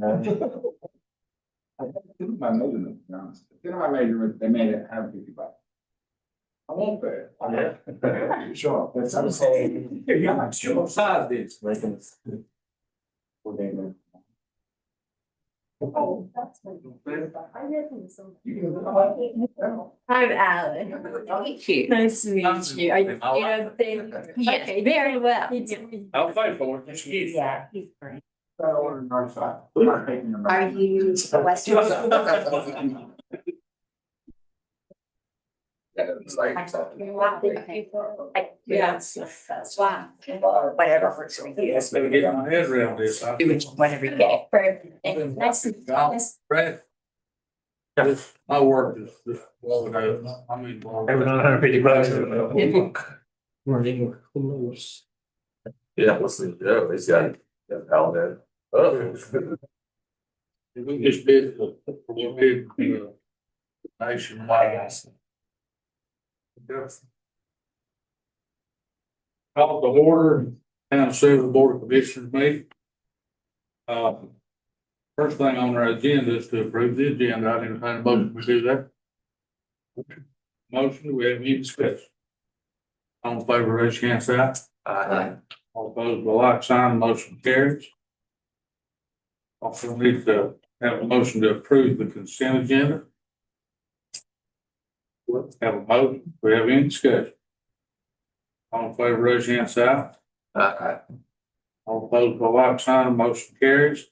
I did my measurement, to be honest. I did my measurement, they made it have 55. I won't pay it. Yeah. Sure, that's what I'm saying. You're not sure size this. Oh, that's funny. I read him some. I'm Alan. Cute. Nice to meet you. You know, they, very well. I'll fight for it. Yeah, he's great. Are you a Western? Wow. Yes. That's why. Whatever works for you. That's gonna get my head around this. Do it whatever you get. Perfect. Nice. Brad. I work this, well, I mean. Every 950 bucks. Yeah, let's see, yeah, he's got out there. Oh. We just did, nationwide. Call the order, town Sylva Board of Commissioners meeting. First thing on our agenda is to approve the agenda. I entertain a motion to do that. Motion, do we have any discussion? All in favor, raise your hand, say aye. Aye. All opposed, by like sign, motion carries. Also need to have a motion to approve the consent agenda. Have a motion, do we have any discussion? All in favor, raise your hand, say aye. Aye. All opposed, by like sign, motion carries.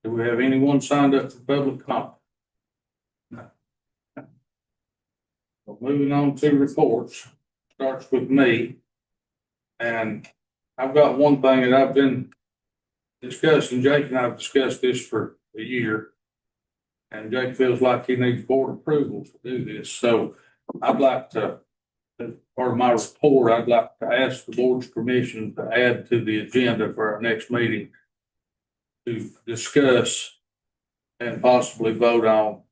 Do we have anyone signed up for public comment? No. Well, moving on to reports, starts with me. And I've got one thing that I've been discussing, Jake and I have discussed this for a year. And Jake feels like he needs board approval to do this, so I'd like to, as part of my report, I'd like to ask the board's permission to add to the agenda for our next meeting to discuss and possibly vote on,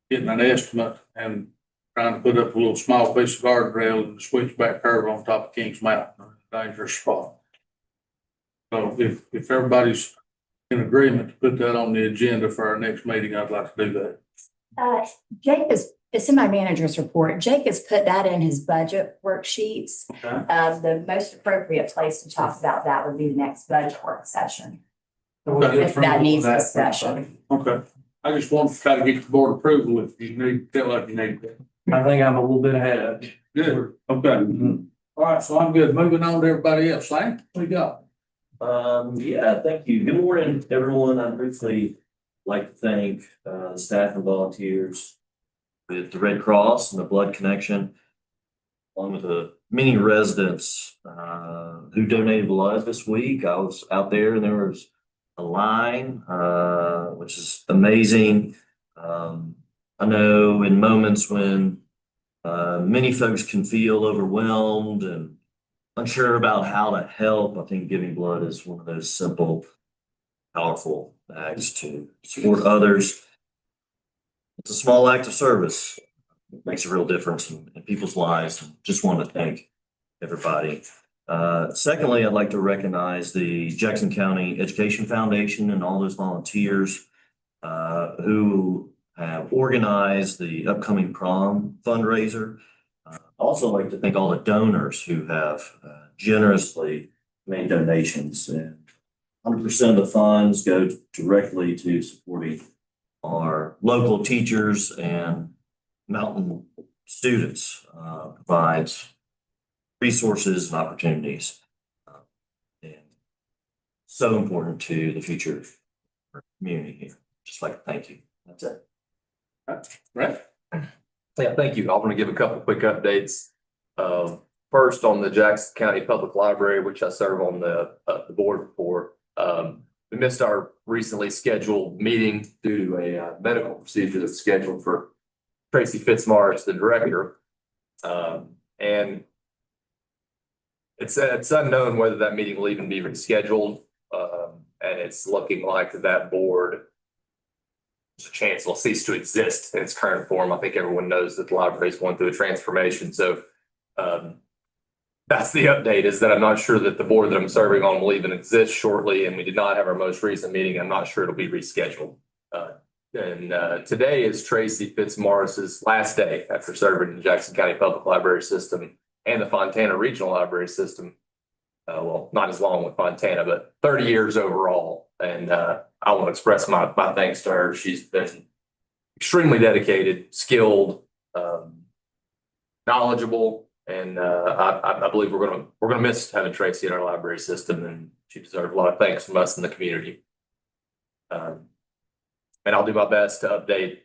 getting an estimate and trying to put up a little small piece of guardrail and switchback curve on top of Kings Mountain, a dangerous spot. So if everybody's in agreement to put that on the agenda for our next meeting, I'd like to do that. Jake it's in my manager's report. Jake has put that in his budget worksheets. Okay. The most appropriate place to talk about that would be the next budget work session. Okay. If that needs discussion. Okay, I just want to try to get the board approval if you need, feel like you need that. I think I'm a little bit ahead. Good, okay. All right, so I'm good. Moving on to everybody else. Sam, what you got? Yeah, thank you. Good morning, everyone. I'd briefly like to thank, the staff and volunteers with the Red Cross and the Blood Connection, along with the many residents, who donated blood this week. I was out there and there was a line, which is amazing. I know in moments when, many folks can feel overwhelmed and unsure about how to help, I think giving blood is one of those simple, powerful acts to support others. It's a small act of service. It makes a real difference in people's lives. And just want to thank everybody. Secondly, I'd like to recognize the Jackson County Education Foundation and all those volunteers, who have organized the upcoming prom fundraiser. Also like to thank all the donors who have generously made donations, and 100% of the funds go directly to supporting our local teachers and mountain students, provides resources and opportunities. And so important to the future of our community here. Just like to thank you. That's it. Right? Yeah, thank you. I want to give a couple quick updates. First, on the Jackson County Public Library, which I serve on the board for. We missed our recently scheduled meeting due to a medical procedure that's scheduled for Tracy Fitzmaurice, the director. And it's unknown whether that meeting will even be rescheduled. And it's looking like that board, there's a chance it'll cease to exist in its current form. I think everyone knows that the library is going through a transformation. So that's the update, is that I'm not sure that the board that I'm serving on will even exist shortly, and we did not have our most recent meeting. I'm not sure it'll be rescheduled. Today is Tracy Fitzmaurice's last day after serving in the Jackson County Public Library System and the Fontana Regional Library System. Well, not as long with Fontana, but 30 years overall. And I want to express my thanks to her. She's been extremely dedicated, skilled, knowledgeable, and I believe we're gonna miss having Tracy in our library system, and she deserves a lot of thanks from us in the community. And I'll do my best to update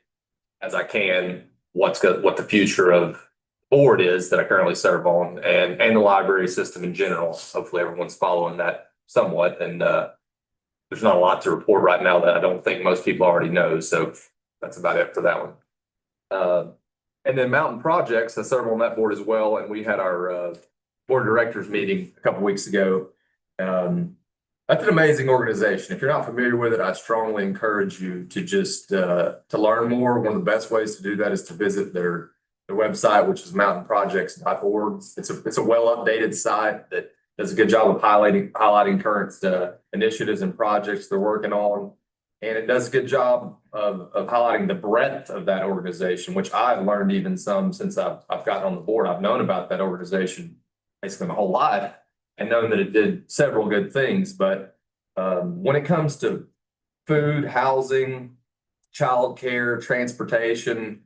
as I can what the future of the board is that I currently serve on, and the library system in general. Hopefully everyone's following that somewhat, and there's not a lot to report right now that I don't think most people already know. So that's about it for that one. And then Mountain Projects, I serve on that board as well, and we had our board of directors meeting a couple weeks ago. That's an amazing organization. If you're not familiar with it, I strongly encourage you to just to learn more. One of the best ways to do that is to visit their website, which is mountainprojects.org. It's a well updated site that does a good job of highlighting current initiatives and projects they're working on, and it does a good job of highlighting the breadth of that organization, which I've learned even some since I've gotten on the board. I've known about that organization basically my whole life, and known that it did several good things. But when it comes to food, housing, childcare, transportation,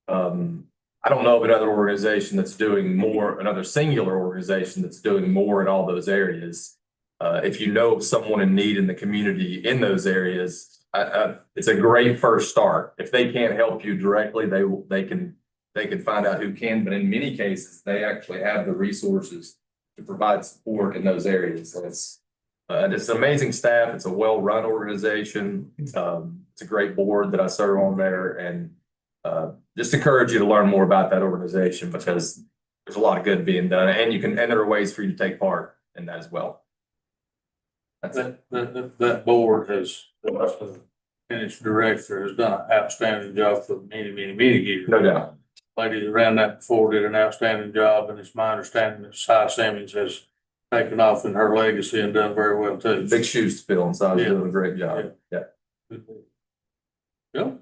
I don't know of another organization that's doing more, another singular organization that's doing more in all those areas. If you know of someone in need in the community in those areas, it's a great first start. If they can't help you directly, they can find out who can. But in many cases, they actually have the resources to provide support in those areas. So it's an amazing staff. It's a well-run organization. It's a great board that I serve on there, and just encourage you to learn more about that organization, because there's a lot of good being done, and there are ways for you to take part in that as well. That's it. That board has, and its director has done an outstanding job for many years. No doubt. Lady that ran that before did an outstanding job, and it's my understanding that Cy Simmons has taken off in her legacy and done very well too. Big shoes to fill, and so I was doing a great job. Yeah. Go.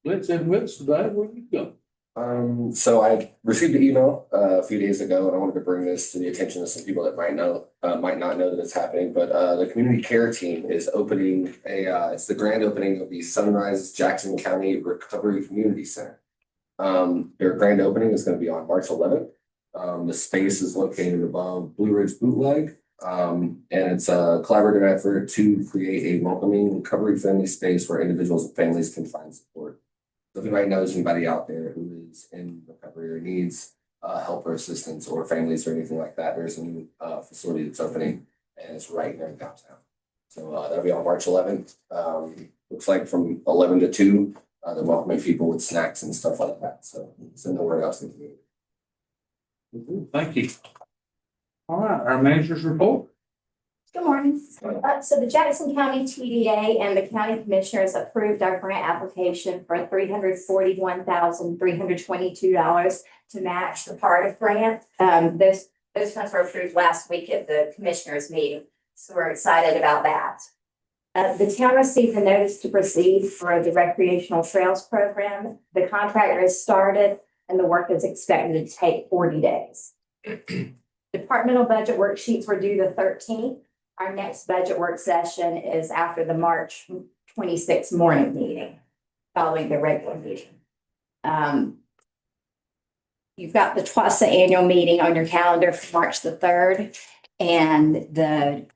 Let's today, where you go? So I received an email a few days ago, and I wanted to bring this to the attention of some people that might not know that it's happening. But the community care team is opening it's the grand opening of the Sunrise Jackson County Recovery Community Center. Their grand opening is going to be on March 11th. The space is located above Blue Ridge Bootleg, and it's a collaborative effort to create a welcoming, recovery-friendly space where individuals and families can find support. So if anybody knows anybody out there who is in recovery or needs help or assistance, or families or anything like that, there's a new facility that's opening, and it's right there in downtown. So that'll be on March 11th. Looks like from 11 to 2, they're welcoming people with snacks and stuff like that. So nowhere else in the community. Thank you. All right, our manager's report. Good morning. So the Jackson County TDA and the county commissioners approved our grant application for $341,322 to match the part of grant. Those funds were approved last week at the commissioners meeting, so we're excited about that. The town received a notice to proceed for the recreational trails program. The contractor has started, and the work is expected to take 40 days. Departmental budget worksheets were due the 13th. Our next budget work session is after the March 26th morning meeting, following the regular meeting. You've got the TWASA annual meeting on your calendar for March the 3rd, and the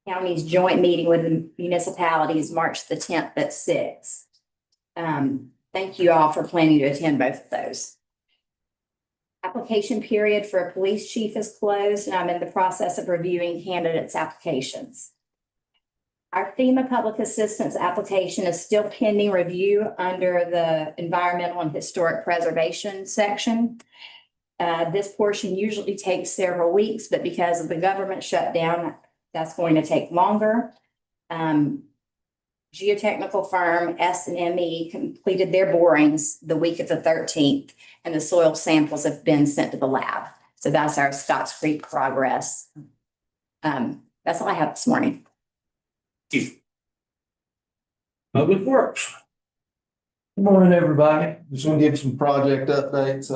county's joint meeting with the municipalities March the 10th at 6. Thank you all for planning to attend both of those. Application period for a police chief is closed, and I'm in the process of reviewing candidates' applications. Our FEMA public assistance application is still pending review under the environmental and historic preservation section. This portion usually takes several weeks, but because of the government shutdown, that's going to take longer. geotechnical firm S&ME completed their borings the week of the 13th, and the soil samples have been sent to the lab. So that's our Scotts Creek progress. That's all I have this morning. Public Works. Good morning, everybody. Just gonna give you some project updates.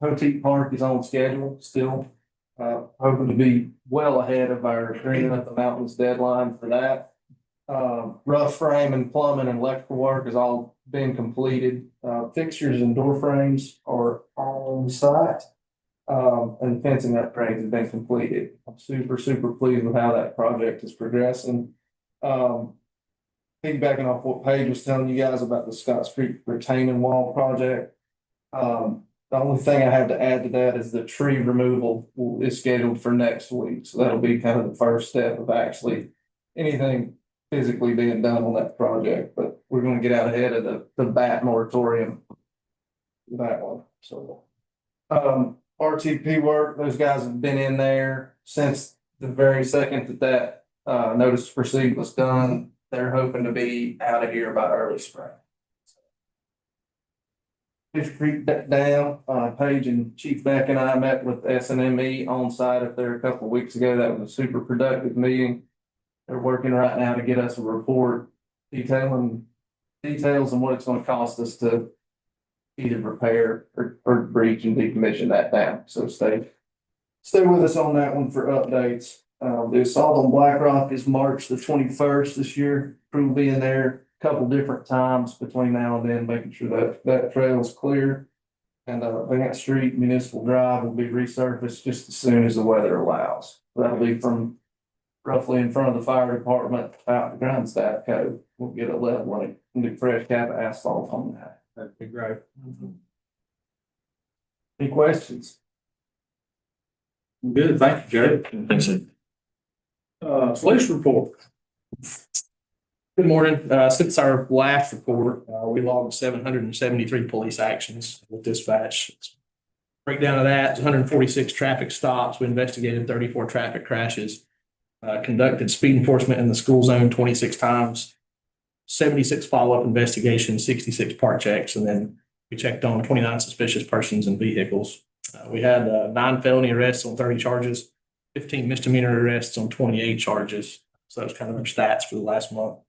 Poteet Park is on schedule still. Hoping to be well ahead of our Green Up the Mountains deadline for that. Rough frame and plumbing and electrical work has all been completed. Fixtures and door frames are on site. And fencing upgrades have been completed. I'm super pleased with how that project is progressing. Piggybacking off what Paige was telling you guys about the Scotts Creek retaining wall project. The only thing I have to add to that is the tree removal is scheduled for next week. So that'll be kind of the first step of actually anything physically being done on that project. But we're gonna get out ahead of the bat moratorium. That one, so. RTP work, those guys have been in there since the very second that notice to proceed was done. They're hoping to be out of here by early spring. Fish Creek Dam, Paige and Chief Beck and I met with S&ME on site up there a couple of weeks ago. That was a super productive meeting. They're working right now to get us a report detailing details on what it's gonna cost us to either repair or breach and decommission that dam. So stay with us on that one for updates. The assault on Black Rock is March the 21st this year. Crew will be in there a couple different times between now and then, making sure that trail is clear. And Vance Street Municipal Drive will be resurfaced just as soon as the weather allows. That'll be from roughly in front of the fire department out to Grindstaff Cove. We'll get a level and do fresh cap of asphalt on that. That'd be great. Any questions? Good, thank you, Jerry. Thanks, sir. Police report. Good morning. Since our last report, we logged 773 police actions with dispatch. Breakdown of that, 146 traffic stops. We investigated 34 traffic crashes, conducted speed enforcement in the school zone 26 times, 76 follow-up investigations, 66 park checks, and then we checked on 29 suspicious persons and vehicles. We had 9 felony arrests on 30 charges, 15 misdemeanor arrests on 28 charges. So that's kind of our stats for the last month.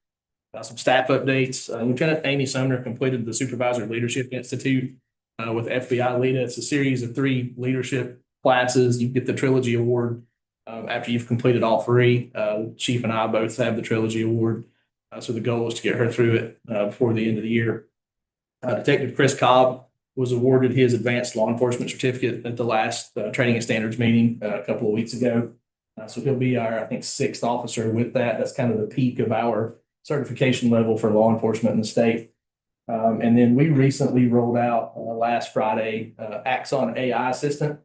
Some staff updates. Lieutenant Amy Sumner completed the Supervisor Leadership Institute with FBI LEADA. It's a series of 3 leadership classes. You get the Trilogy Award after you've completed all 3. Chief and I both have the Trilogy Award. So the goal is to get her through it before the end of the year. Detective Chris Cobb was awarded his advanced law enforcement certificate at the last training and standards meeting a couple of weeks ago. So he'll be our, I think, 6th officer with that. That's kind of the peak of our certification level for law enforcement in the state. And then we recently rolled out last Friday, Axon AI Assistant,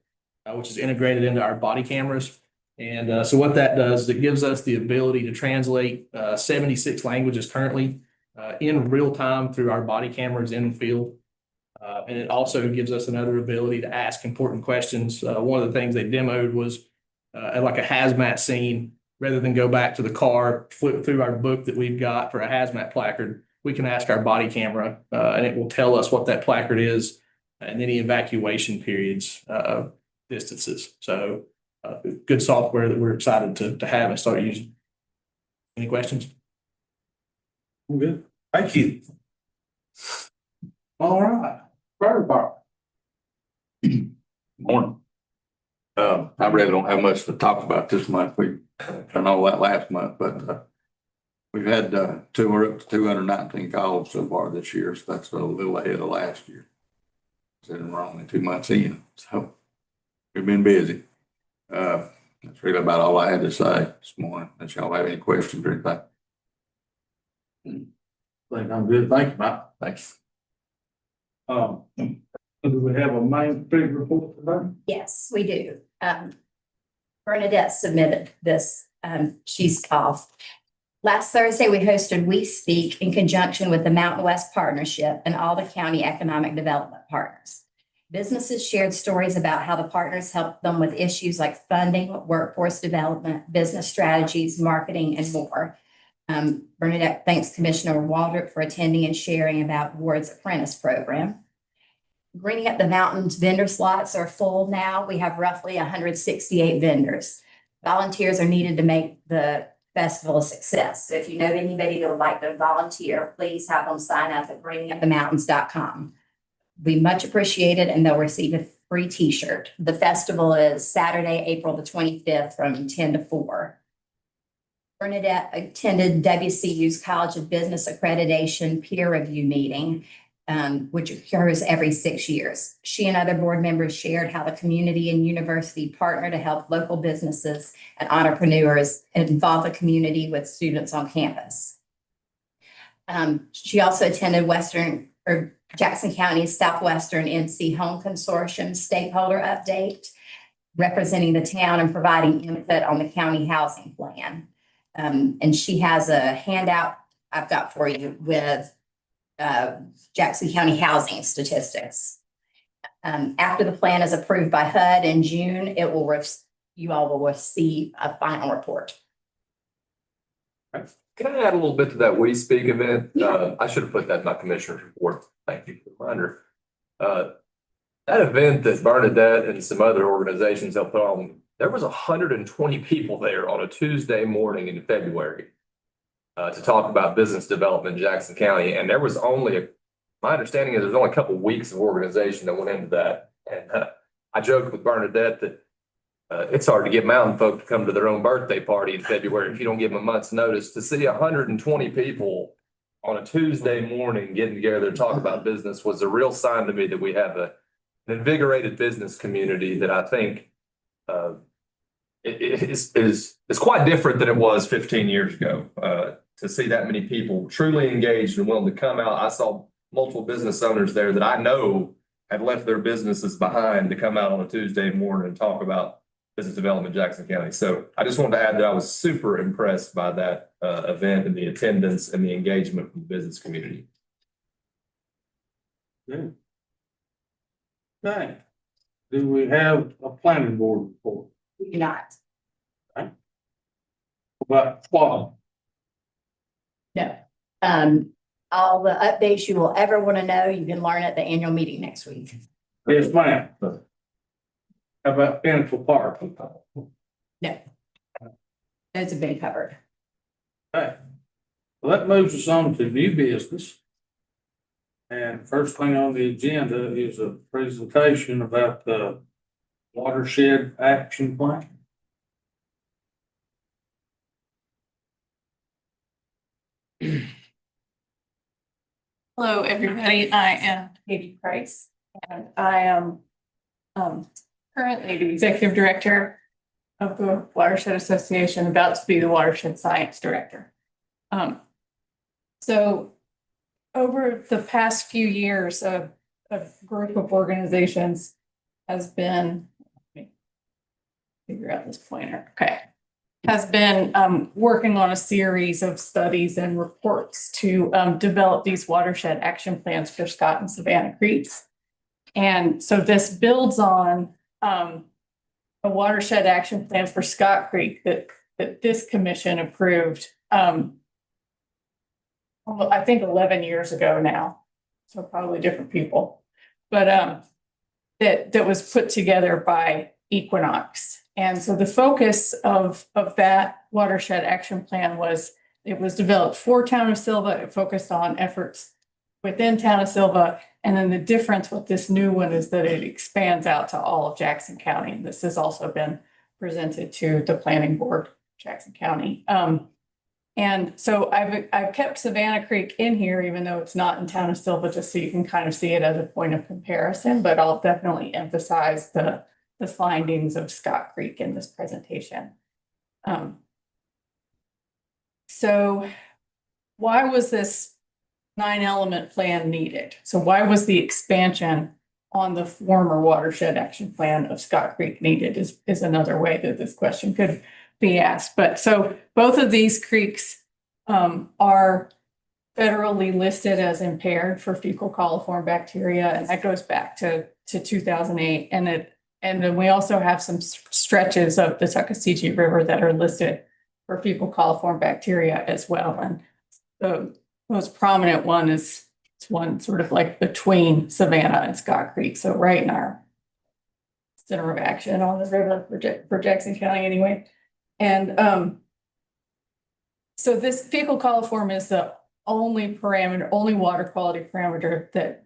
which is integrated into our body cameras. And so what that does is it gives us the ability to translate 76 languages currently in real time through our body cameras in the field. And it also gives us another ability to ask important questions. One of the things they demoed was like a hazmat scene. Rather than go back to the car, flip through our book that we've got for a hazmat placard, we can ask our body camera and it will tell us what that placard is and any evacuation periods, distances. So good software that we're excited to have and start using. Any questions? Good. Thank you. All right. Fire department. Morning. I really don't have much to talk about this month. We done all that last month, but we've had we're up to 219 calls so far this year, so that's a little ahead of last year. Considering we're only 2 months in, so we've been busy. That's really about all I had to say this morning. Unless y'all have any questions or anything. I think I'm good. Thank you, Mike. Thanks. Do we have a main street report today? Yes, we do. Bernadette submitted this. She's off. Last Thursday, we hosted We Speak in conjunction with the Mountain West Partnership and all the county economic development partners. Businesses shared stories about how the partners helped them with issues like funding, workforce development, business strategies, marketing, and more. Bernadette thanks Commissioner Waldrop for attending and sharing about Ward's apprentice program. Greening Up the Mountains vendor slots are full now. We have roughly 168 vendors. Volunteers are needed to make the festival a success. So if you know anybody that would like to volunteer, please have them sign up at bringingupthemountains.com. We much appreciate it, and they'll receive a free t-shirt. The festival is Saturday, April the 25th from 10 to 4. Bernadette attended WCU's College of Business Accreditation peer review meeting, which occurs every 6 years. She and other board members shared how the community and university partner to help local businesses and entrepreneurs and involve the community with students on campus. She also attended Jackson County's Southwestern NC Home Consortium stakeholder update, representing the town and providing input on the county housing plan. And she has a handout I've got for you with Jackson County housing statistics. After the plan is approved by HUD in June, you all will receive a final report. Can I add a little bit to that We Speak event? I should have put that in my commissioner's report. Thank you for the reminder. That event that Bernadette and some other organizations helped put on, there was 120 people there on a Tuesday morning in February to talk about business development in Jackson County. And there was my understanding is there's only a couple of weeks of organization that went into that. And I joked with Bernadette that it's hard to get mountain folk to come to their own birthday party in February if you don't give them a month's notice. To see 120 people on a Tuesday morning getting together to talk about business was a real sign to me that we have an invigorated business community that I think is quite different than it was 15 years ago. To see that many people truly engaged and willing to come out. I saw multiple business owners there that I know had left their businesses behind to come out on a Tuesday morning and talk about business development in Jackson County. So I just wanted to add that I was super impressed by that event and the attendance and the engagement from the business community. Good. Okay. Do we have a planning board report? We do not. About what? No. All the updates you will ever want to know, you can learn at the annual meeting next week. Yes, ma'am. How about Pinnacle Park? No. Those have been covered. Okay. Well, that moves us on to new business. And first thing on the agenda is a presentation about the watershed action plan. Hello, everybody. I am Katie Price, and I am currently the executive director of the Watershed Association, about to be the Watershed Science Director. So over the past few years, a group of organizations has been, let me figure out this pointer. Okay. Has been working on a series of studies and reports to develop these watershed action plans for Scott and Savannah Creeks. And so this builds on a watershed action plan for Scott Creek that this commission approved, I think 11 years ago now. So probably different people, but that was put together by Equinox. And so the focus of that watershed action plan was, it was developed for Town of Sylva. It focused on efforts within Town of Sylva. And then the difference with this new one is that it expands out to all of Jackson County. And this has also been presented to the planning board, Jackson County. And so I've kept Savannah Creek in here, even though it's not in Town of Sylva, just so you can kind of see it as a point of comparison, but I'll definitely emphasize the findings of Scott Creek in this presentation. So why was this 9-element plan needed? So why was the expansion on the former watershed action plan of Scott Creek needed is another way that this question could be asked. But so both of these creeks are federally listed as impaired for fecal coliform bacteria, and that goes back to 2008. And then we also have some stretches of the Tuckasegee River that are listed for fecal coliform bacteria as well. And the most prominent one is it's one sort of like between Savannah and Scott Creek. So right in our center of action on the river for Jackson County anyway. And so this fecal coliform is the only water quality parameter that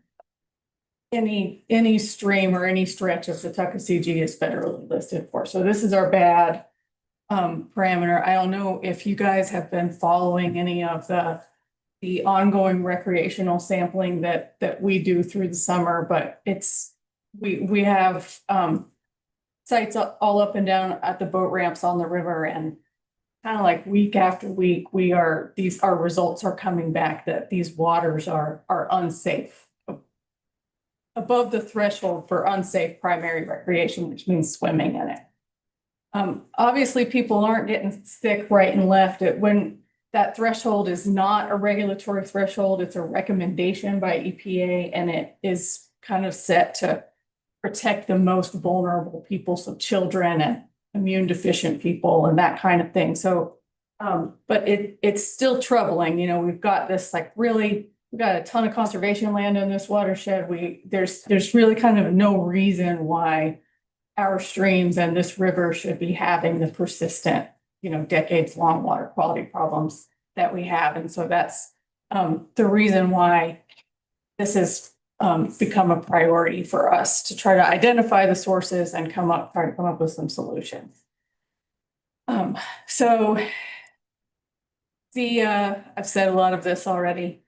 any stream or any stretch of the Tuckasegee is federally listed for. So this is our bad parameter. I don't know if you guys have been following any of the ongoing recreational sampling that we do through the summer, but we have sites all up and down at the boat ramps on the river, and kind of like week after week, our results are coming back that these waters are unsafe, above the threshold for unsafe primary recreation, which means swimming in it. Obviously, people aren't getting sick right and left. When that threshold is not a regulatory threshold, it's a recommendation by EPA, and it is kind of set to protect the most vulnerable people, so children and immune deficient people and that kind of thing. So, but it's still troubling. You know, we've got this we've got a ton of conservation land in this watershed. There's really kind of no reason why our streams and this river should be having the persistent, decades long water quality problems that we have. And so that's the reason why this has become a priority for us to try to identify the sources and try to come up with some solutions. So I've said a lot of this already.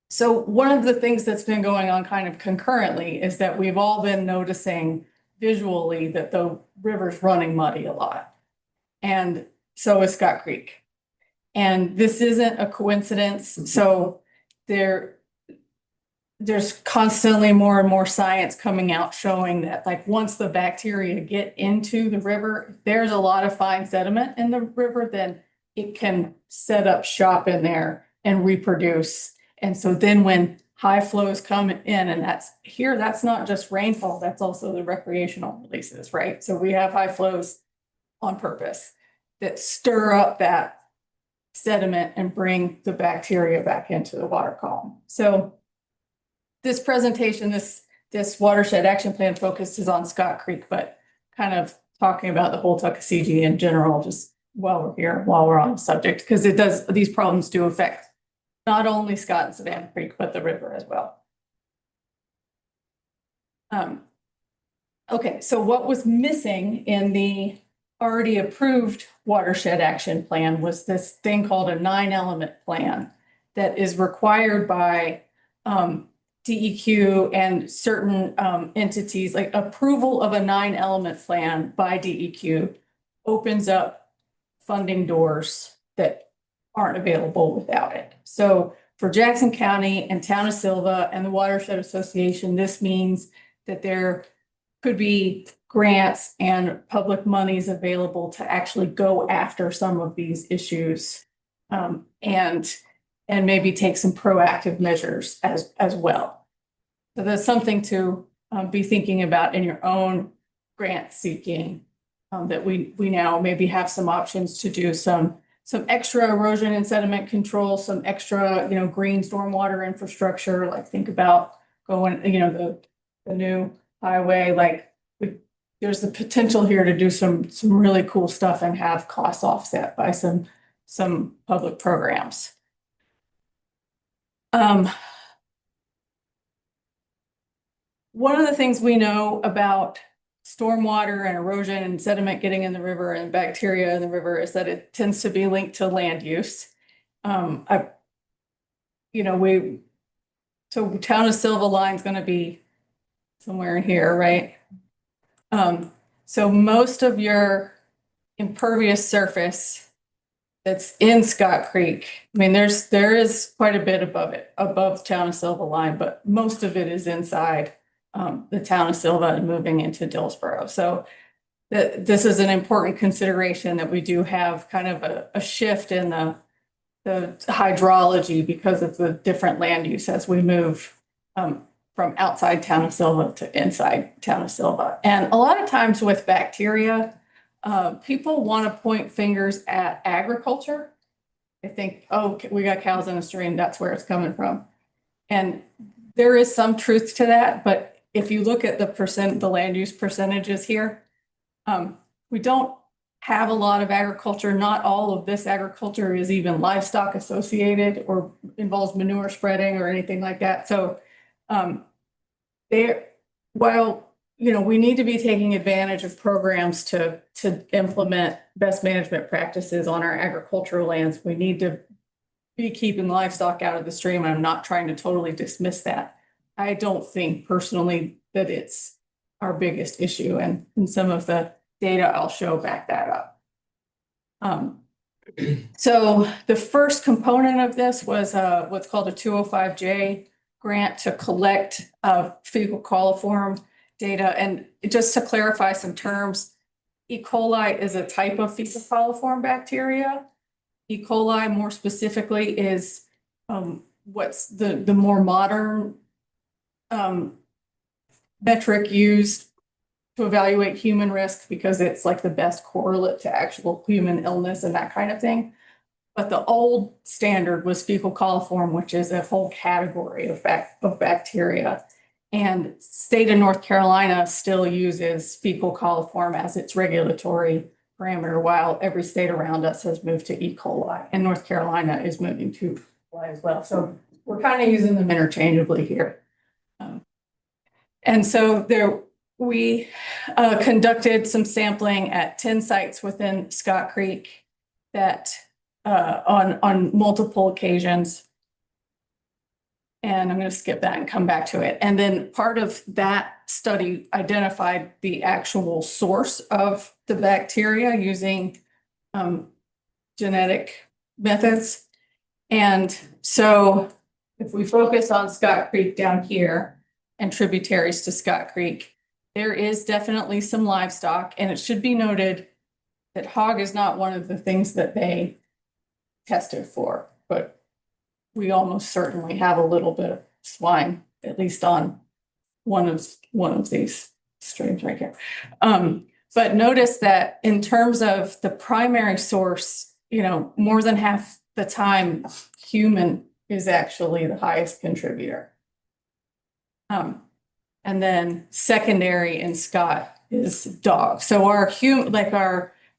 So one of the things that's been going on kind of concurrently is that we've all been noticing visually that the river's running muddy a lot. And so is Scott Creek. And this isn't a coincidence. So there's constantly more and more science coming out showing that once the bacteria get into the river, there's a lot of fine sediment in the river, then it can set up shop in there and reproduce. And so then when high flows come in, and that's not just rainfall, that's also the recreational releases, right? So we have high flows on purpose that stir up that sediment and bring the bacteria back into the water column. So this presentation, this watershed action plan focuses on Scott Creek, but kind of talking about the whole Tuckasegee in general, just while we're on the subject, because these problems do affect not only Scott and Savannah Creek, but the river as well. Okay, so what was missing in the already approved watershed action plan was this thing called a 9-element plan that is required by DEQ and certain entities. Like approval of a 9-element plan by DEQ opens up funding doors that aren't available without it. So for Jackson County and Town of Sylva and the Watershed Association, this means that there could be grants and public monies available to actually go after some of these issues, and maybe take some proactive measures as well. So that's something to be thinking about in your own grant seeking, that we now maybe have some options to do some extra erosion and sediment control, some extra, green stormwater infrastructure, think about going, the new highway, there's the potential here to do some really cool stuff and have costs offset by some public programs. One of the things we know about stormwater and erosion and sediment getting in the river and bacteria in the river is that it tends to be linked to land use. So Town of Sylva line is going to be somewhere in here, right? So most of your impervious surface that's in Scott Creek, there is quite a bit above Town of Sylva line, but most of it is inside the Town of Sylva and moving into Dillsboro. So this is an important consideration that we do have kind of a shift in the hydrology because of the different land use as we move from outside Town of Sylva to inside Town of Sylva. And a lot of times with bacteria, people want to point fingers at agriculture. They think, oh, we got cows in a stream, that's where it's coming from. And there is some truth to that, but if you look at the land use percentages here, we don't have a lot of agriculture. Not all of this agriculture is even livestock associated or involves manure spreading or anything like that. So while we need to be taking advantage of programs to implement best management practices on our agricultural lands, we need to be keeping livestock out of the stream. I'm not trying to totally dismiss that. I don't think personally that it's our biggest issue, and some of the data I'll show back that up. So the first component of this was what's called a 205J grant to collect fecal coliform data. And just to clarify some terms, E. coli is a type of fecal coliform bacteria. E. coli more specifically is what's the more modern metric used to evaluate human risk, because it's like the best correlate to actual human illness and that kind of thing. But the old standard was fecal coliform, which is a whole category of bacteria. And state of North Carolina still uses fecal coliform as its regulatory parameter, while every state around us has moved to E. coli, and North Carolina is moving to E. coli as well. So we're kind of using them interchangeably here. And so we conducted some sampling at 10 sites within Scott Creek that on multiple occasions. And I'm going to skip that and come back to it. And then part of that study identified the actual source of the bacteria using genetic methods. And so if we focus on Scott Creek down here and tributaries to Scott Creek, there is definitely some livestock. And it should be noted that hog is not one of the things that they tested for, but we almost certainly have a little bit of swine, at least on one of these streams right here. But notice that in terms of the primary source, more than half the time, human is actually the highest contributor. And then secondary in Scott is dog. So our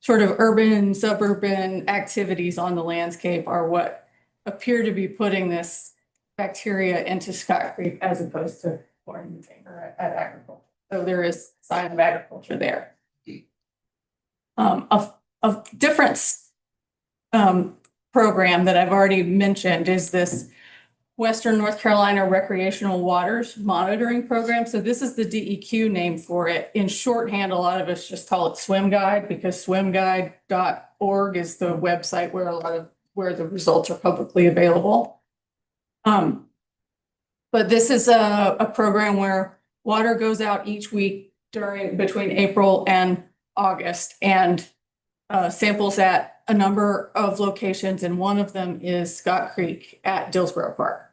sort of urban, suburban activities on the landscape are what appear to be putting this bacteria into Scott Creek as opposed to foreign or at agriculture. So there is sign of agriculture there. A different program that I've already mentioned is this Western North Carolina Recreational Waters Monitoring Program. So this is the DEQ name for it. In shorthand, a lot of us just call it Swim Guide, because swimguide.org is the website where the results are publicly available. But this is a program where water goes out each week between April and August, and samples at a number of locations, and one of them is Scott Creek at Dillsboro Park.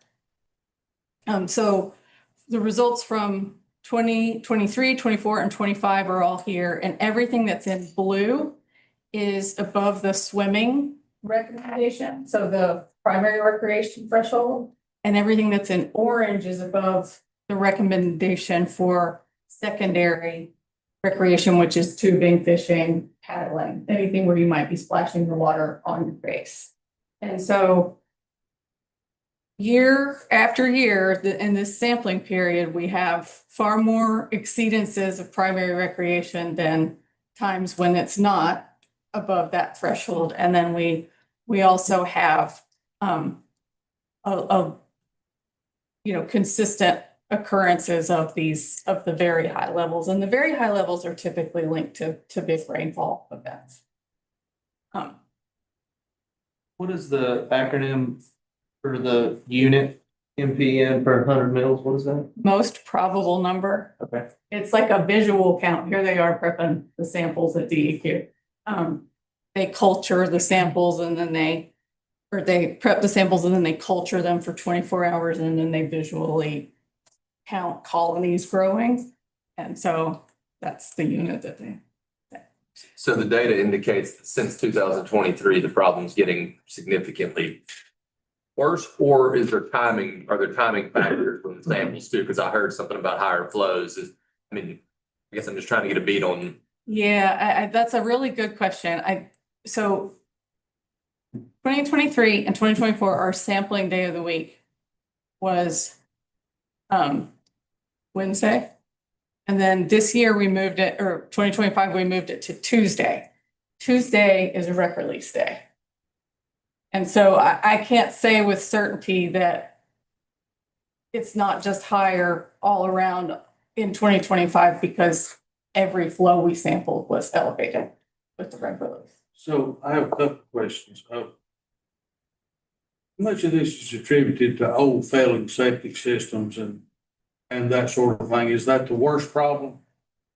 So the results from 2023, 24, and 25 are all here, and everything that's in blue is above the swimming recommendation, so the primary recreation threshold, and everything that's in orange is above the recommendation for secondary recreation, which is tubing, fishing, paddling, anything where you might be splashing the water on your face. And so year after year in this sampling period, we have far more exceedances of primary recreation than times when it's not above that threshold. And then we also have consistent occurrences of the very high levels, and the very high levels are typically linked to big rainfall events. What is the acronym for the unit MPN per 100 mils? What is that? Most probable number. Okay. It's like a visual count. Here they are prepping the samples at DEQ. They culture the samples, and then they prep the samples, and then they culture them for 24 hours, and then they visually count colonies growing. And so that's the unit that So the data indicates that since 2023, the problem's getting significantly worse, or are there timing factors when the samples too? Because I heard something about higher flows. I guess I'm just trying to get a beat on. Yeah, that's a really good question. So 2023 and 2024, our sampling day of the week was Wednesday. And then this year we moved it, or 2025, we moved it to Tuesday. Tuesday is a rec release day. And so I can't say with certainty that it's not just higher all around in 2025 because every flow we sampled was elevated with the rec release. So I have a couple of questions. How much of this is attributed to old failing septic systems and that sort of thing? Is that the worst problem?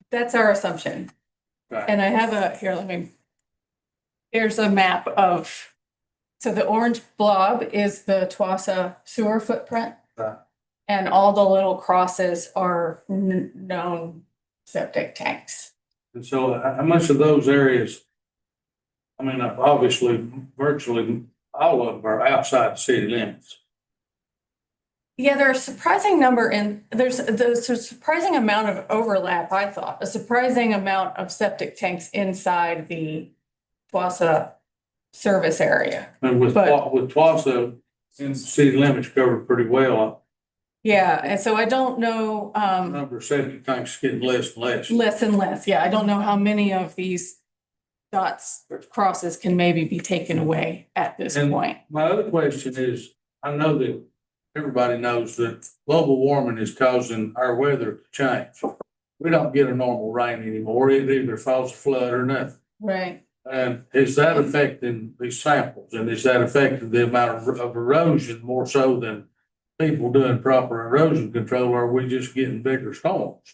That's our assumption. Right. And I have here's a map of, so the orange blob is the Tuasa sewer footprint. Right. And all the little crosses are known septic tanks. And so how much of those areas, obviously, virtually all of them are outside the city limits. Yeah, there's a surprising number and there's a surprising amount of overlap, I thought, a surprising amount of septic tanks inside the Tuasa service area. And with Tuasa, in city limits covered pretty well. Yeah, and so I don't know, Number of septic tanks is getting less and less. less and less. Yeah, I don't know how many of these dots or crosses can maybe be taken away at this And point. my other question is, I know that everybody knows that global warming is causing our weather to change. We don't get a normal rain anymore. It either falls a flood or nothing. Right. And is that affecting these samples? And is that affecting the amount of erosion more so than people doing proper erosion control? Or are we just getting bigger storms?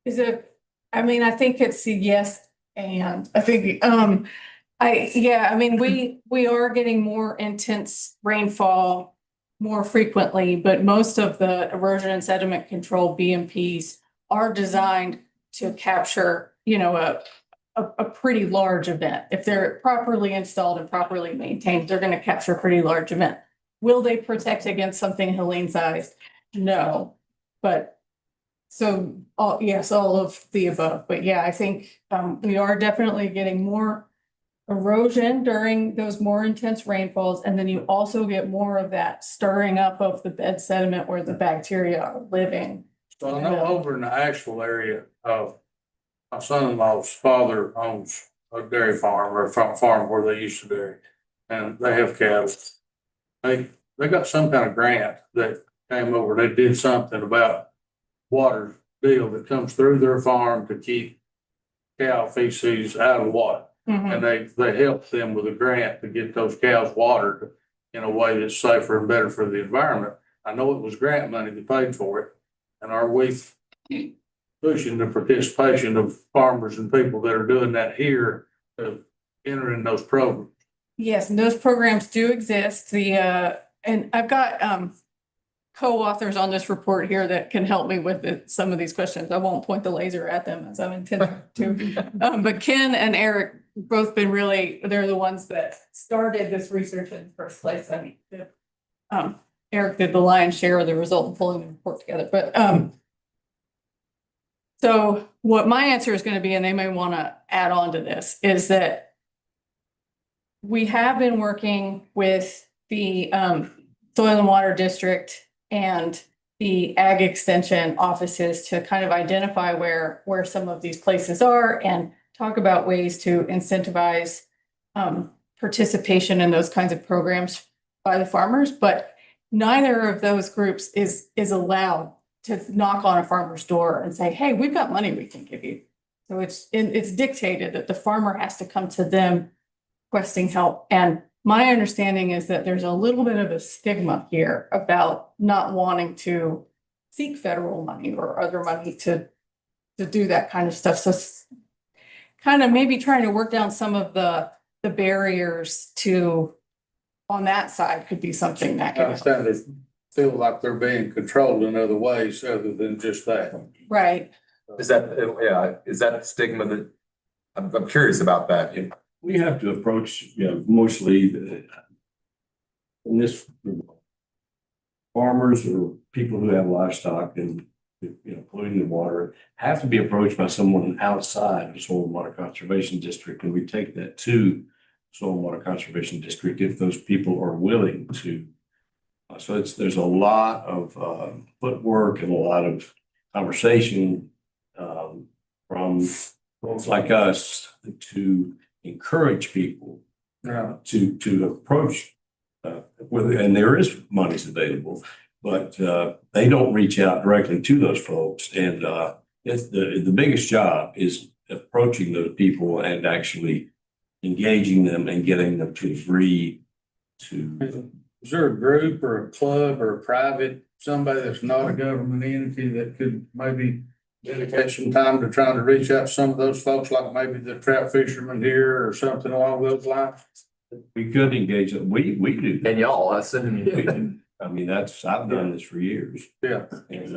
I think it's a yes, and I think, we are getting more intense rainfall more frequently, but most of the erosion and sediment control BMPs are designed to capture, a pretty large event. If they're properly installed and properly maintained, they're going to capture a pretty large event. Will they protect against something Helene sized? No, but yes, all of the above. But yeah, I think we are definitely getting more erosion during those more intense rainfalls. And then you also get more of that stirring up of the bed sediment where the bacteria are living. So I know over in the Asheville area, my son-in-law's father owns a dairy farm or a farm where they used to dairy, and they have cattle. They got some kind of grant that came over. They did something about water deal that comes through their farm to keep cow feces out of water. Mhm. And they helped them with a grant to get those cows watered in a way that's safer and better for the environment. I know it was grant money that paid for it. And are we pushing the participation of farmers and people that are doing that here to enter in those programs? Yes, and those programs do exist. And I've got co-authors on this report here that can help me with some of these questions. I won't point the laser at them as I'm intending to. But Ken and Eric both been they're the ones that started this research in the first place. Eric did the lion's share of the result in pulling the report together. But so what my answer is going to be, and they may want to add on to this, is that we have been working with the Soil and Water District and the Ag Extension offices to kind of identify where some of these places are and talk about ways to incentivize participation in those kinds of programs by the farmers. But neither of those groups is allowed to knock on a farmer's door and say, hey, we've got money we can give you. So it's dictated that the farmer has to come to them requesting help. And my understanding is that there's a little bit of a stigma here about not wanting to seek federal money or other money to do that kind of stuff. So kind of maybe trying to work down some of the barriers on that side could be something that I could understand they feel like they're being controlled in other ways other than just that. Right. Is that the stigma that I'm curious about that. We have to approach, mostly in this farmers or people who have livestock and, polluting the water have to be approached by someone outside of Soil and Water Conservation District. And we take that to Soil and Water Conservation District if those people are willing to. So there's a lot of footwork and a lot of conversation from folks like us to encourage people to approach and there is monies available, but they don't reach out directly to those folks. And it's the biggest job is approaching those people and actually engaging them and getting them to agree to. Is there a group or a club or a private, somebody that's not a government entity that could maybe dedicate some time to trying to reach out to some of those folks, like maybe the trout fishermen here or something along those lines? We could engage them. We do. And y'all, I said, I mean, I've done this for years. Yeah. And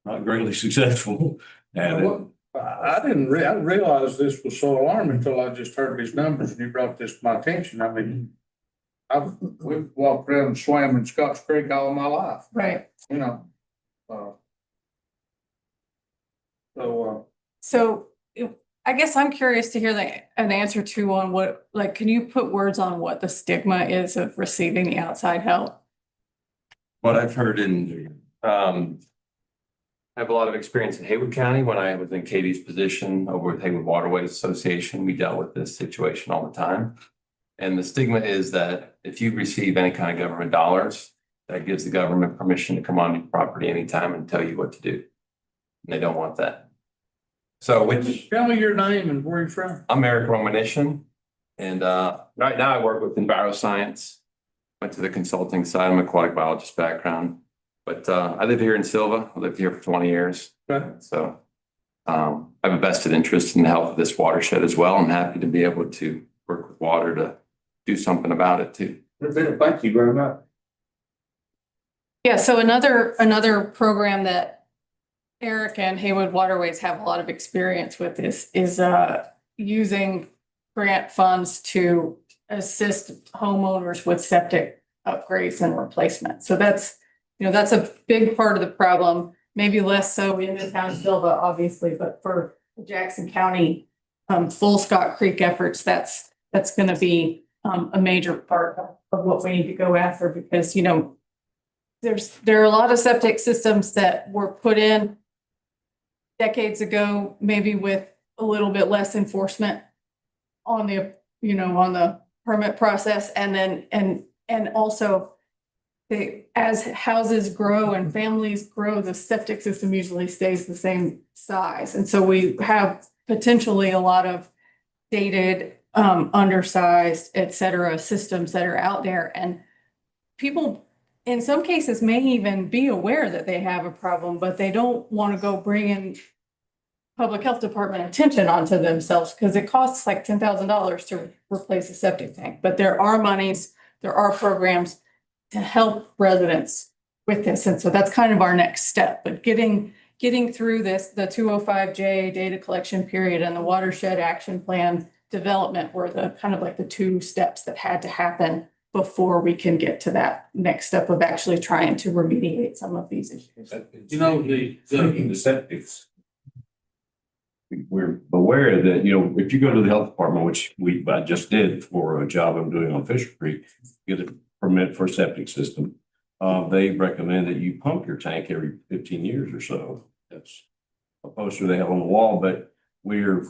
not greatly successful at it. I didn't realize this was so alarming until I just heard these numbers and you brought this to my attention. I mean, we've walked around and swam in Scotts Creek all my life, Right. you know. So I guess I'm curious to hear an answer to on what, like, can you put words on what the stigma is of receiving the outside help? what I've heard I have a lot of experience in Haywood County. When I was in Katie's position over with Haywood Waterways Association, we dealt with this situation all the time. And the stigma is that if you receive any kind of government dollars, that gives the government permission to come on your property anytime and tell you what to do. And they don't want that. So Tell me your name and where you're from. I'm Eric Romanishin. And right now I work with EnviroScience. Went to the consulting side. I'm an aquatic biologist background. But I live here in Sylva. I lived here for 20 years. Okay. So I have a vested interest in the health of this watershed as well. I'm happy to be able to work with water to do something about it too. Thank you very much. Yeah, so another program that Eric and Haywood Waterways have a lot of experience with is using grant funds to assist homeowners with septic upgrades and replacement. So that's a big part of the problem, maybe less so in the town of Sylva, obviously, but for Jackson County full Scott Creek efforts, that's going to be a major part of what we need to go after, because there are a lot of septic systems that were put in decades ago, maybe with a little bit less enforcement on the permit process, and also as houses grow and families grow, the septic system usually stays the same size. And so we have potentially a lot of dated, undersized, et cetera, systems that are out there. And people in some cases may even be aware that they have a problem, but they don't want to go bring in public health department attention onto themselves because it costs like $10,000 to replace a septic tank. But there are monies, there are programs to help residents with this. And so that's kind of our next step. But getting through this, the 205J data collection period and the watershed action plan development were the kind of like the two steps that had to happen before we can get to that next step of actually trying to remediate some of these issues. The septics. We're aware that, if you go to the health department, which I just did for a job I'm doing on Fisher Creek, get a permit for a septic system. They recommend that you pump your tank every 15 years or so. That's a poster they have on the wall, but we're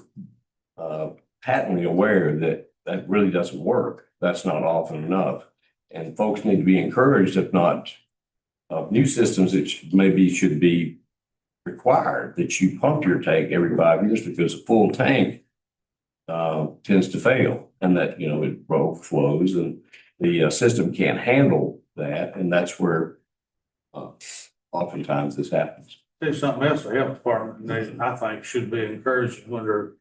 patently aware that that really doesn't work. That's not often enough. And folks need to be encouraged, if not new systems that maybe should be required, that you pump your tank every 5 years, because a full tank tends to fail, and that, it overflows and the system can't handle that. And that's where oftentimes this happens. There's something else the health department, I think, should be encouraged when they're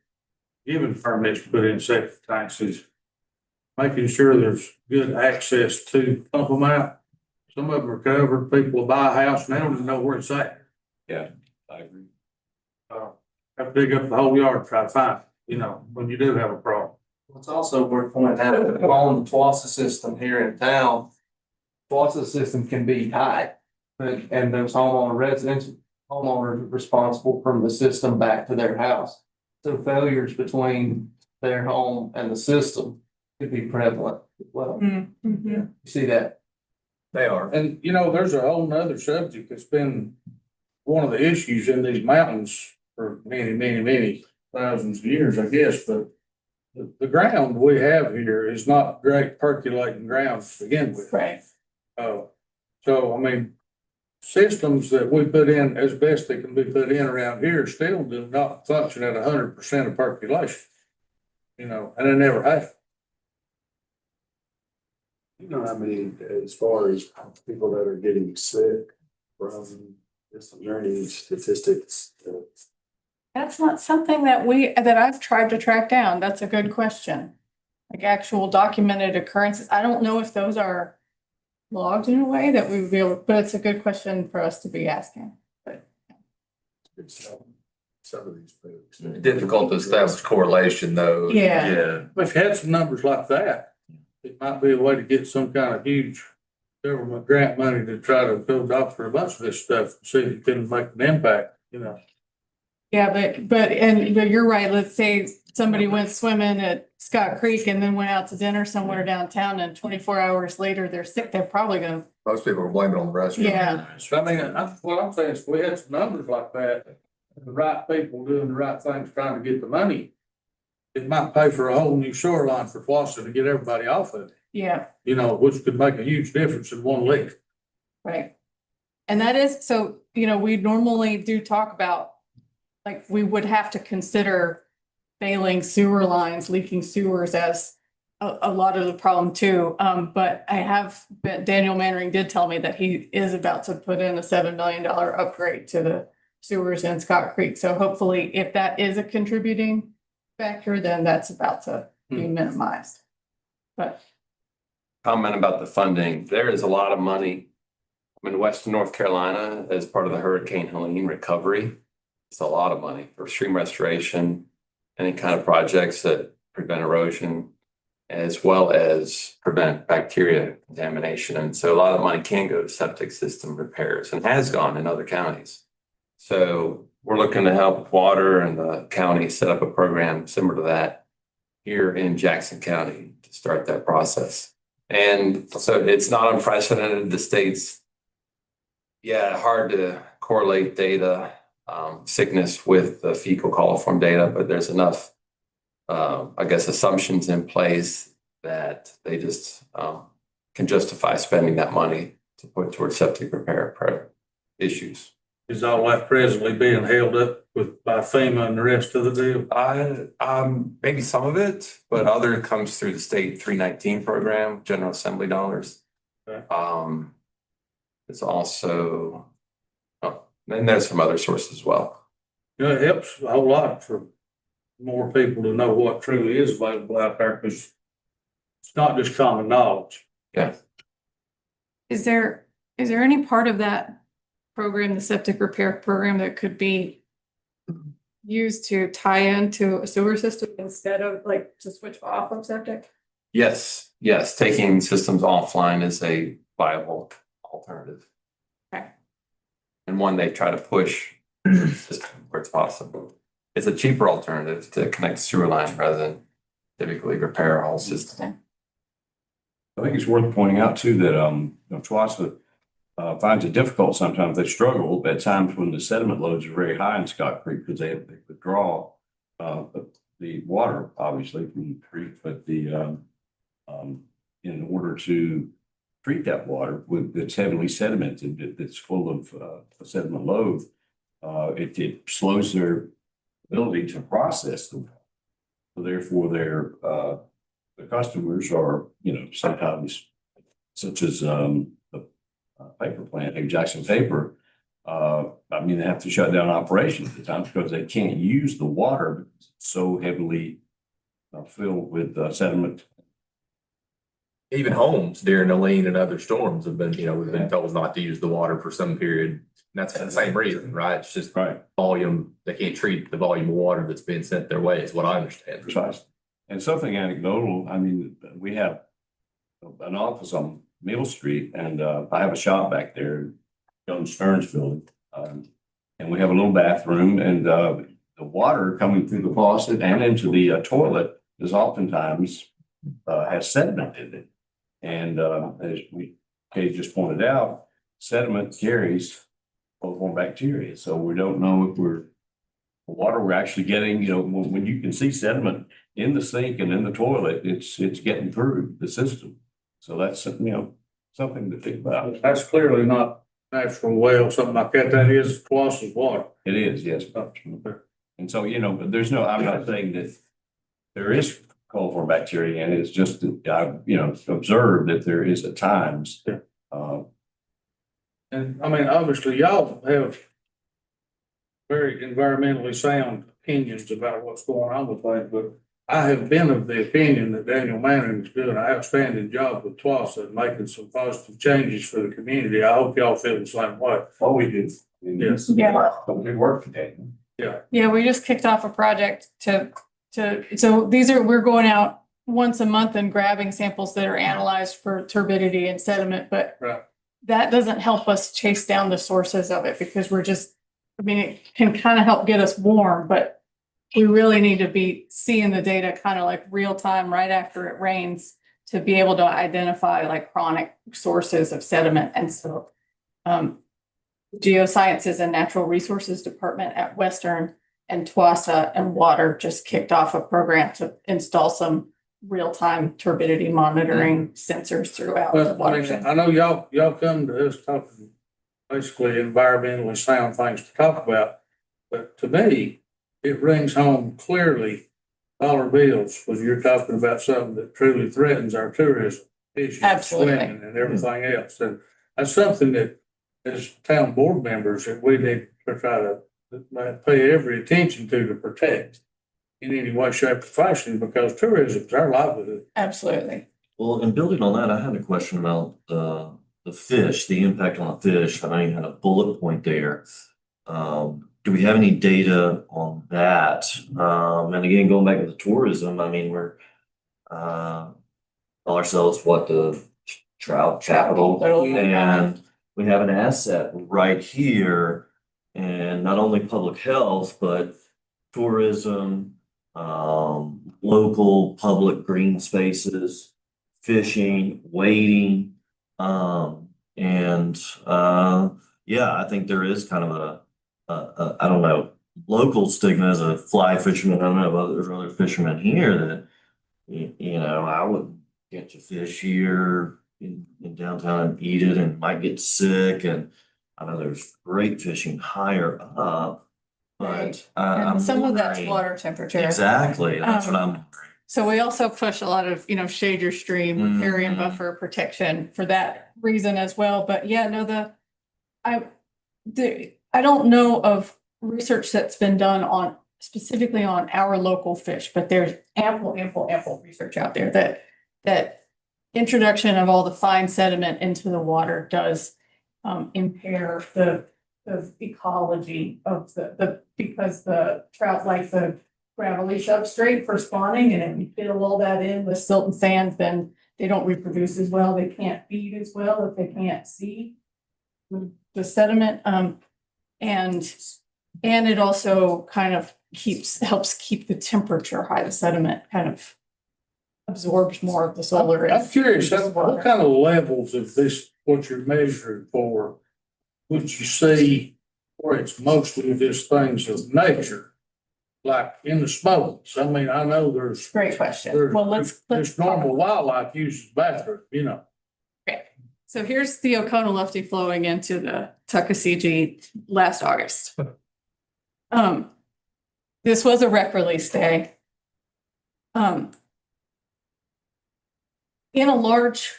giving permits to put in septic tanks, is making sure there's good access to pump them out. Some of them are covered. People will buy a house and they don't even know where it's at. Yeah, I agree. Have to dig up the whole yard to try to find it. you know, when you do have a problem. It's also worth pointing out, on the TWASA system here in town, TWASA system can be tight. And those homeowners are responsible from the system back to their house. So failures between their home and the system could be prevalent as well. You see that? They are. And, you know, there's a whole nother subject that's been one of the issues in these mountains for many thousands of years, I guess, but the ground we have here is not great percolating ground to begin with. Right. So, I mean, systems that we put in as best they can be put in around here still do not function at 100% of percolation. You know, and they never have. You know how many, as far as people that are getting sick from this, are there any statistics? That's not something that I've tried to track down. That's a good question. Like actual documented occurrences. I don't know if those are logged in a way that we would be able, but it's a good question for us to be asking. Some of these folks. Difficult to establish correlation though. Yeah. Yeah. If you had some numbers like that, it might be a way to get some kind of huge government grant money to try to build up for a bunch of this stuff, see if you can make an impact, you know. Yeah, but you're right. Let's say somebody went swimming at Scott Creek and then went out to dinner somewhere downtown and 24 hours later they're sick. They're probably gonna. Most people are blaming it on the restroom. Yeah. So I mean, what I'm saying is if we had some numbers like that, the right people doing the right things, trying to get the money, it might pay for a whole new shoreline for Flosser to get everybody off of it, Yeah, you know, which could make a huge difference in one leak. right. And that is, so, you know, we normally do talk about, like, we would have to consider failing sewer lines, leaking sewers as a lot of the problem too. But Daniel Mannering did tell me that he is about to put in a $7 million upgrade to the sewers in Scott Creek. So hopefully if that is a contributing factor, then that's about to be minimized. But Comment about the funding. There is a lot of money in Western North Carolina as part of the Hurricane Helene recovery. It's a lot of money for stream restoration, any kind of projects that prevent erosion, as well as prevent bacteria contamination. And so a lot of money can go to septic system repairs and has gone in other counties. So we're looking to help water and the county set up a program similar to that here in Jackson County to start that process. And so it's not unprecedented. The state's, hard to correlate data, sickness with the fecal coliform data, but there's enough, assumptions in place that they just can justify spending that money to put towards septic repair issues. Is all that presently being held up by FEMA and the rest of the deal? Maybe some of it, but other comes through the state 319 program, General Assembly dollars. Okay. It's also, and there's some other sources as well. You know, it helps a whole lot for more people to know what truly is available out there, because it's not just common knowledge. Yeah. is there any part of that program, the septic repair program, that could be used to tie into a sewer system instead of like to switch off of septic? Yes, taking systems offline is a viable alternative. Okay. And one they try to push where it's possible. It's a cheaper alternative to connect sewer line rather than typically repair a whole system. I think it's worth pointing out too that, TWASA finds it difficult sometimes. They struggle at times when the sediment loads are very high in Scott Creek because they withdraw the water, obviously, from the creek, but in order to treat that water that's heavily sedimented, that's full of sediment load, it slows their ability to process the water. So therefore, the customers are, sometimes, such as the paper plant, Jackson Paper, they have to shut down operations at times because they can't use the water because it's so heavily filled with sediment. even homes during the lean and other storms have been, we've been told not to use the water for some period. And that's for the same reason, right? It's just Right. volume, they can't treat the volume of water that's being sent their way is what I understand. Precisely. And something anecdotal, I mean, we have an office on Mill Street and I have a shop back there, John Stearns building. And we have a little bathroom and the water coming through the faucet and into the toilet is oftentimes has sediment in it. And as Kay just pointed out, sediment carries bloodborne bacteria. So we don't know if the water we're actually getting, when you can see sediment in the sink and in the toilet, it's getting through the system. So that's, something to think about. That's clearly not natural well, something like that. That is Twossa's water. It is, yes. And so, but there's no, I'm not saying that there is coliform bacteria and it's just, I've, observed that there is at times. Yeah. And I mean, obviously y'all have very environmentally sound opinions about what's going on with things, but I have been of the opinion that Daniel Manning is doing an outstanding job with Twossa and making some positive changes for the community. I hope y'all feel the same way. Oh, we do. Yes. Yeah. Good work today. Yeah, we just kicked off a project so we're going out once a month and grabbing samples that are analyzed for turbidity and sediment, but Right. that doesn't help us chase down the sources of it because it can kind of help get us warm, but we really need to be seeing the data kind of like real time right after it rains to be able to identify like chronic sources of sediment. And so Geosciences and Natural Resources Department at Western and Twossa and Water just kicked off a program to install some real-time turbidity monitoring sensors throughout the Well, I watershed. mean, I know y'all come to us talking basically environmentally sound things to talk about, but to me, it rings home clearly dollar bills when you're talking about something that truly threatens our tourism, fishing, Absolutely. swimming and everything else. And that's something that as town board members that we need to try to pay every attention to protect in any way, shape or fashion, because tourism is our livelihood. Absolutely. Well, and building on that, I had a question about the fish, the impact on the fish. I know you had a bullet point there. Do we have any data on that? And again, going back to the tourism, I mean, we're call ourselves the trout capital, and we have an asset right here, and not only public health, but tourism, local public green spaces, fishing, wading, and I think there is kind of I don't know, local stigma as a fly fisherman. I don't know about other fishermen here that I would catch a fish here in downtown and eat it and might get sick. And I know there's great fishing higher up, but And some of that's wondering- water temperature. Exactly, that's what I'm wondering. So we also push a lot of, shade your stream, riparian Mhm. buffer protection for that reason as well. But yeah, no, I don't know of research that's been done specifically on our local fish, but there's ample research out there that introduction of all the fine sediment into the water does impair the ecology of because the trout like the gravelly substrate for spawning, and if you fill all that in with silt and sand, then they don't reproduce as well. They can't feed as well if they can't see the sediment. And it also kind of helps keep the temperature high. The sediment kind of absorbs more of the solar. I'm curious, what kind of levels of this, what you're measuring for, would you see where it's mostly just things of nature? Like in the smokes? I mean, I know there's. Great question. Well, let's There's normal wildlife uses bathroom, Okay, so here's the Oconaluftee flowing into the Tuckasegee last August. This was a rec release day. In a large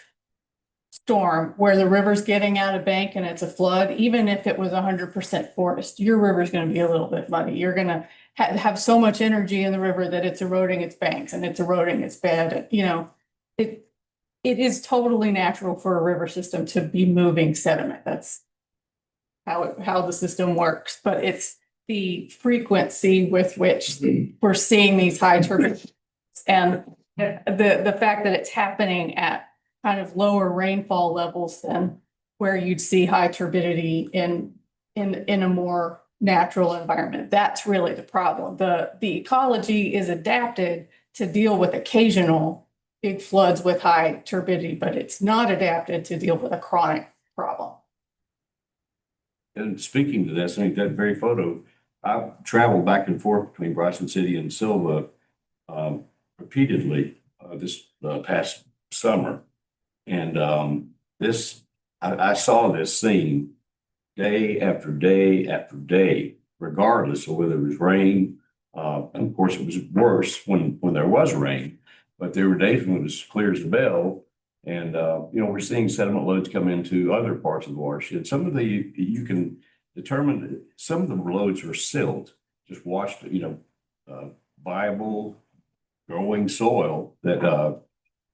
storm where the river's getting out of bank and it's a flood, even if it was 100% forest, your river's going to be a little bit muddy. You're going to have so much energy in the river that it's eroding its banks and it's eroding its bed. It it is totally natural for a river system to be moving sediment. That's how the system works, but it's the frequency with which we're seeing these high turbulence. And the fact that it's happening at kind of lower rainfall levels than where you'd see high turbidity in a more natural environment. That's really the problem. The ecology is adapted to deal with occasional big floods with high turbidity, but it's not adapted to deal with a chronic problem. And speaking to this, I think that very photo, I've traveled back and forth between Bryson City and Sylva repeatedly this past summer. And I saw this scene day after day after day, regardless of whether it was rain. And of course, it was worse when there was rain, but there were days when it was clear as a bell. And, we're seeing sediment loads come into other parts of the watershed. Some of you can determine some of the loads are silt, just washed, viable, growing soil that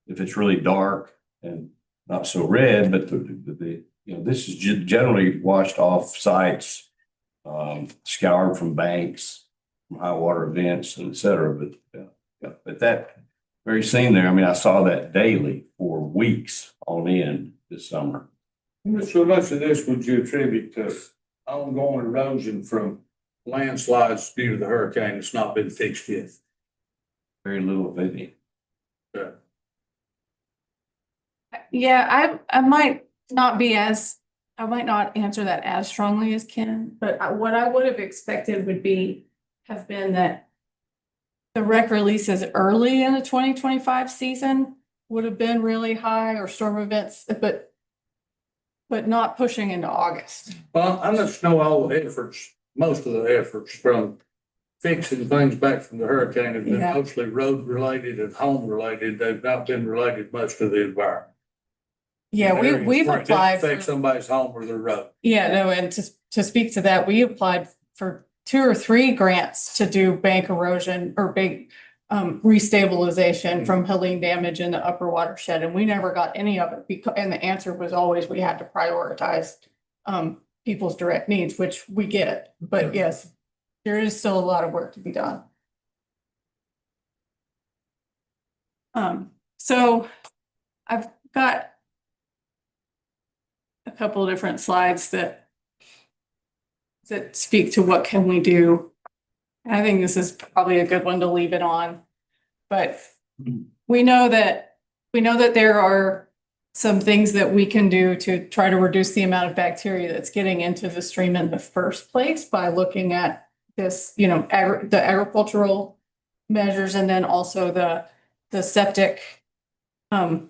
if it's really dark and not so red, but this is generally washed off sites, scoured from banks, from high water events, et cetera. But that very scene there, I saw that daily for weeks on end this summer. So much of this would you attribute to ongoing erosion from landslides due to the hurricane that's not been fixed yet? Very little of any. Yeah. Yeah, I might not answer that as strongly as Ken, but what I would have expected have been that the rec releases early in the 2025 season would have been really high, or storm events, but not pushing into August. Well, I just know all the efforts, most of the efforts from fixing things back from the hurricane have been Yeah. mostly road related and home related. They've not been related much to the environment. Yeah, we've Where it didn't applied affect for, somebody's home or their road. yeah, no, and to speak to that, we applied for 2 or 3 grants to do bank erosion or bank restabilization from Helene damage in the upper watershed, and we never got any of it and the answer was always we had to prioritize people's direct needs, which we get, but yes, there is still a lot of work to be done. So I've got a couple of different slides that speak to what can we do. I think this is probably a good one to leave it on, but we know that there are some things that we can do to try to reduce the amount of bacteria that's getting into the stream in the first place by looking at this, the agricultural measures, and then also the septic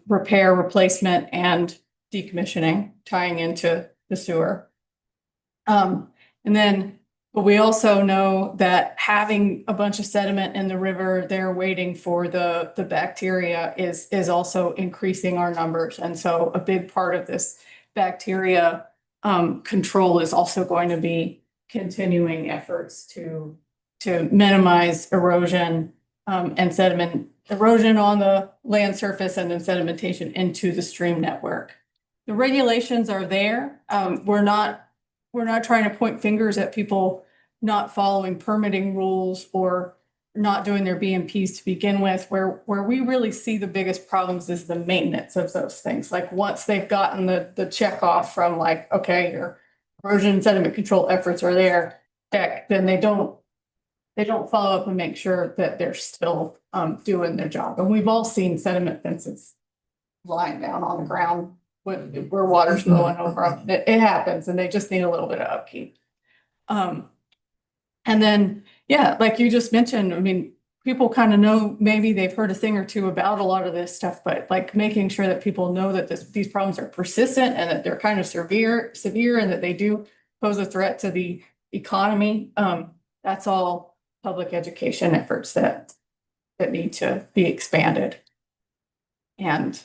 repair, replacement, and decommissioning tying into the sewer. But we also know that having a bunch of sediment in the river there waiting for the bacteria is also increasing our numbers. And so a big part of this bacteria control is also going to be continuing efforts to minimize erosion and sediment erosion on the land surface, and then sedimentation into the stream network. The regulations are there. We're not trying to point fingers at people not following permitting rules or not doing their BMPs to begin with. Where we really see the biggest problems is the maintenance of those things. Like once they've gotten the check off from like, okay, your erosion and sediment control efforts are there, check, then they don't follow up and make sure that they're still doing their job. And we've all seen sediment fences lying down on the ground where water's flowing over them. It happens, and they just need a little bit of upkeep. And then, yeah, like you just mentioned, people kind of know, maybe they've heard a thing or two about a lot of this stuff, but like making sure that people know that these problems are persistent and that they're kind of severe, and that they do pose a threat to the economy. That's all public education efforts that need to be expanded. And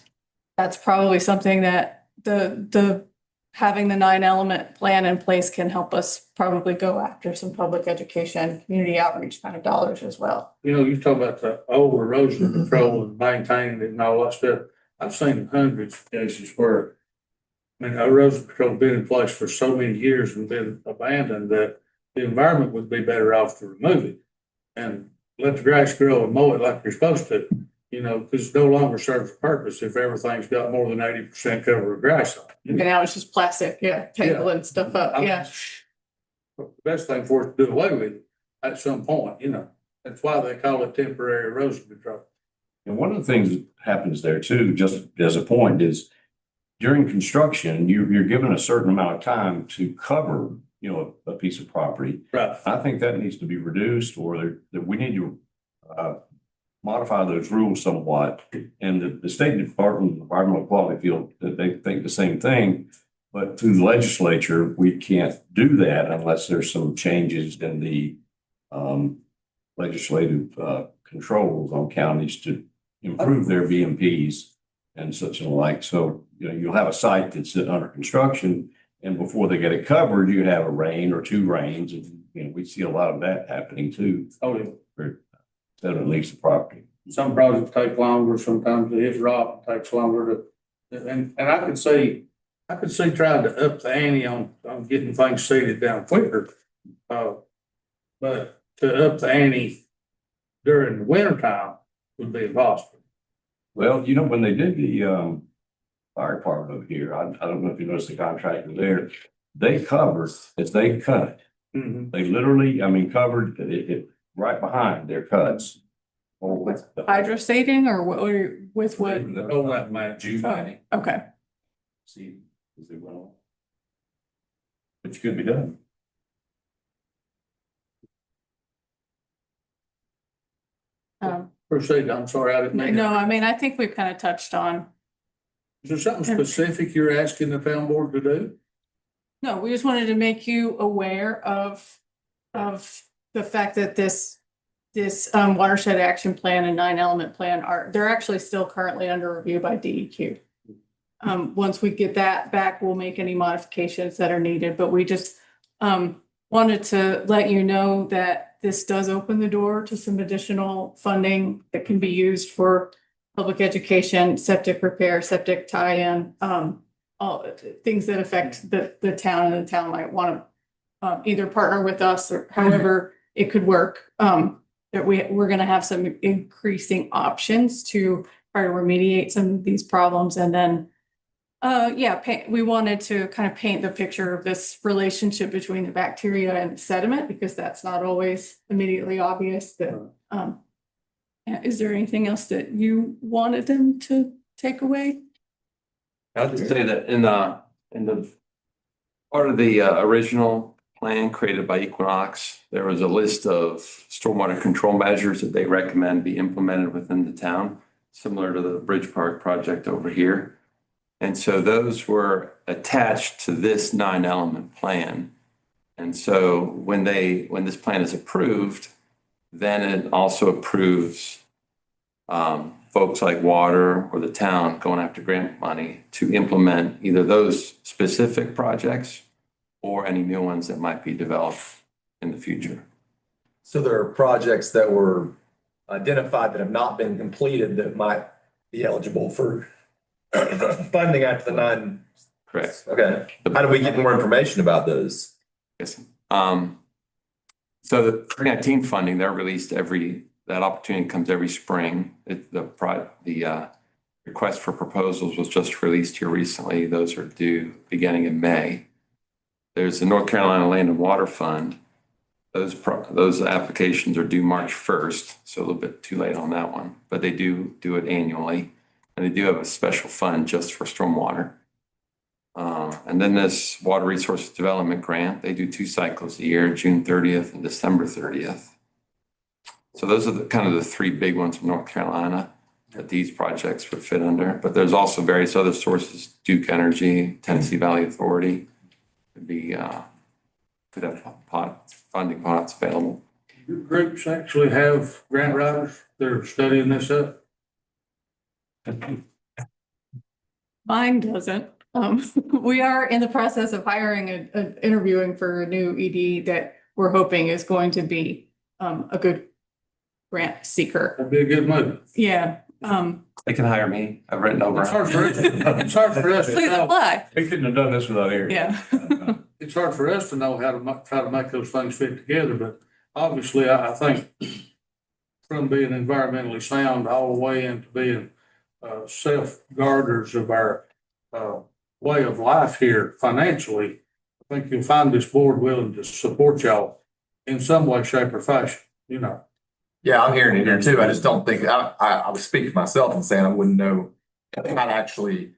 that's probably something that the having the 9-element plan in place can help us probably go after some public education, community outreach kind of dollars as well. You talk about the old erosion control and maintaining it and all that stuff. I've seen hundreds of cases where, I mean, erosion control been in place for so many years and been abandoned that the environment would be better off to remove it and let the grass grow and mow it like you're supposed to, you know, because it no longer serves a purpose if everything's got more than 80% cover of grass on it. And now it's just plastic, yeah, tangling stuff up, yeah. The best thing for us to do away with it at some point, you know, that's why they call it temporary erosion control. And one of the things that happens there too, just as a point, is during construction, you're given a certain amount of time to cover, you know, a piece of property. Right. I think that needs to be reduced, or that we need to modify those rules somewhat. And the State Department of Environmental Quality feel that they think the same thing. But through the legislature, we can't do that unless there's some changes in the legislative controls on counties to improve their BMPs and such and like. So, you know, you'll have a site that's under construction, and before they get it covered, you have a rain or two rains, and you know we see a lot of that happening too. Oh, yeah. That it leaves the property. Some projects take longer, sometimes it hits rock, it takes longer to, and I could see trying to up the ante on getting things seeded down quicker. But to up the ante during the winter time would be impossible. Well, you know, when they did the fire department over here, I don't know if you noticed the contractor there, they covered as they cut. Mm-hmm. They literally, I mean, covered it right behind their cuts. Hydro seeding or with what? Oh, that man, July. Okay. See, as they went on. Which could be done. Proceed, I'm sorry, I didn't mean. No, I mean, I think we've kind of touched on. Is there something specific you're asking the town board to do? No, we just wanted to make you aware of the fact that this watershed action plan and 9-element plan they're actually still currently under review by DEQ. Once we get that back, we'll make any modifications that are needed, but we just wanted to let you know that this does open the door to some additional funding that can be used for public education, septic repair, septic tie-in, all things that affect the town, and the town might want to either partner with us or however it could work. That we're going to have some increasing options to try to remediate some of these problems. And then, we wanted to kind of paint the picture of this relationship between the bacteria and the sediment, because that's not always immediately obvious. That is there anything else that you wanted them to take away? I'll just say that in the part of the original plan created by Equinox, there was a list of stormwater control measures that they recommend be implemented within the town, similar to the Bridge Park project over here. And so those were attached to this 9-element plan. And so when this plan is approved, then it also approves folks like water or the town going after grant money to implement either those specific projects or any new ones that might be developed in the future. So there are projects that were identified that have not been completed that might be eligible for funding after the 9. Correct. Okay. How do we get more information about those? Yes. So the 2019 funding, they're released that opportunity comes every spring. The request for proposals was just released here recently. Those are due beginning in May. There's the North Carolina Land and Water Fund. Those applications are due March 1st, so a little bit too late on that one, but they do it annually. And they do have a special fund just for stormwater. And then this Water Resources Development Grant, they do 2 cycles a year, June 30th and December 30th. So those are the 3 big ones from North Carolina that these projects would fit under. But there's also various other sources, Duke Energy, Tennessee Valley Authority, could have funding pots available. Your groups actually have grant writers that are studying this up? Mine doesn't. We are in the process of hiring interviewing for a new ED that we're hoping is going to be a good grant seeker. That'd be a good move. Yeah, They can hire me. I've written over. It's hard for us, it's hard for us to Please know, apply. We couldn't have done this without Eric. Yeah. it's hard for us to know how to try to make those things fit together, but obviously, I think from being environmentally sound all the way into being self-guarders of our way of life here financially, I think you'll find this board willing to support y'all in some way, shape, or fashion, you know. Yeah, I'm hearing it here too. I just don't think, I was speaking for myself and saying I wouldn't know how to actually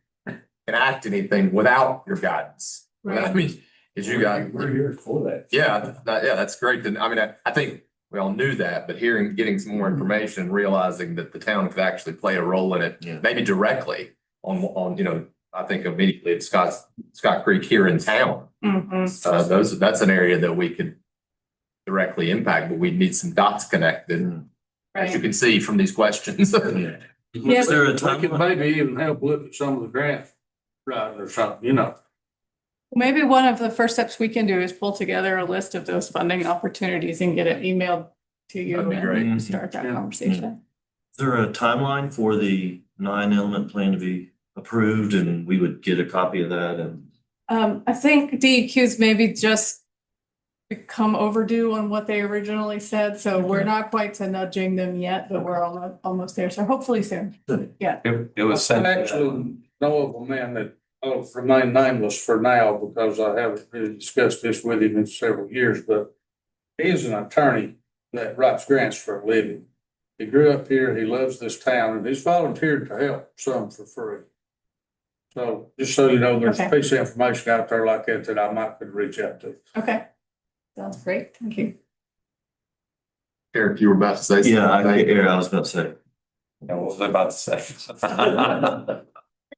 enact anything without your guidance. I mean, because you got. We're here for that. Yeah, that's great. I mean, I think we all knew that, but getting some more information, realizing that the town could actually play a role in it, maybe directly on, you know, I think immediately at Scott Creek here in town. That's an area that we could directly impact, but we need some dots connected, as you can see from these questions. Is there a We could timeline? maybe even help look at some of the grant writing or something, you know. Maybe one of the first steps we can do is pull together a list of those funding opportunities and get it emailed to you That'd be great. and start that conversation. Is there a timeline for the 9-element plan to be approved and we would get a copy of that and? I think DEQ's maybe just become overdue on what they originally said, so we're not quite to nudging them yet, but we're almost there, so hopefully soon. Yeah. It was sent. I actually know of a man that, remain nameless for now because I haven't really discussed this with him in several years, but he is an attorney that writes grants for a living. He grew up here, he loves this town, and he's volunteered to help some for free. So just so you know, there's a Okay. piece of information out there like that that I might could reach out to. Okay. Sounds great. Thank you. Eric, you were about to say something. Yeah, I was about to say. What was I about to say? I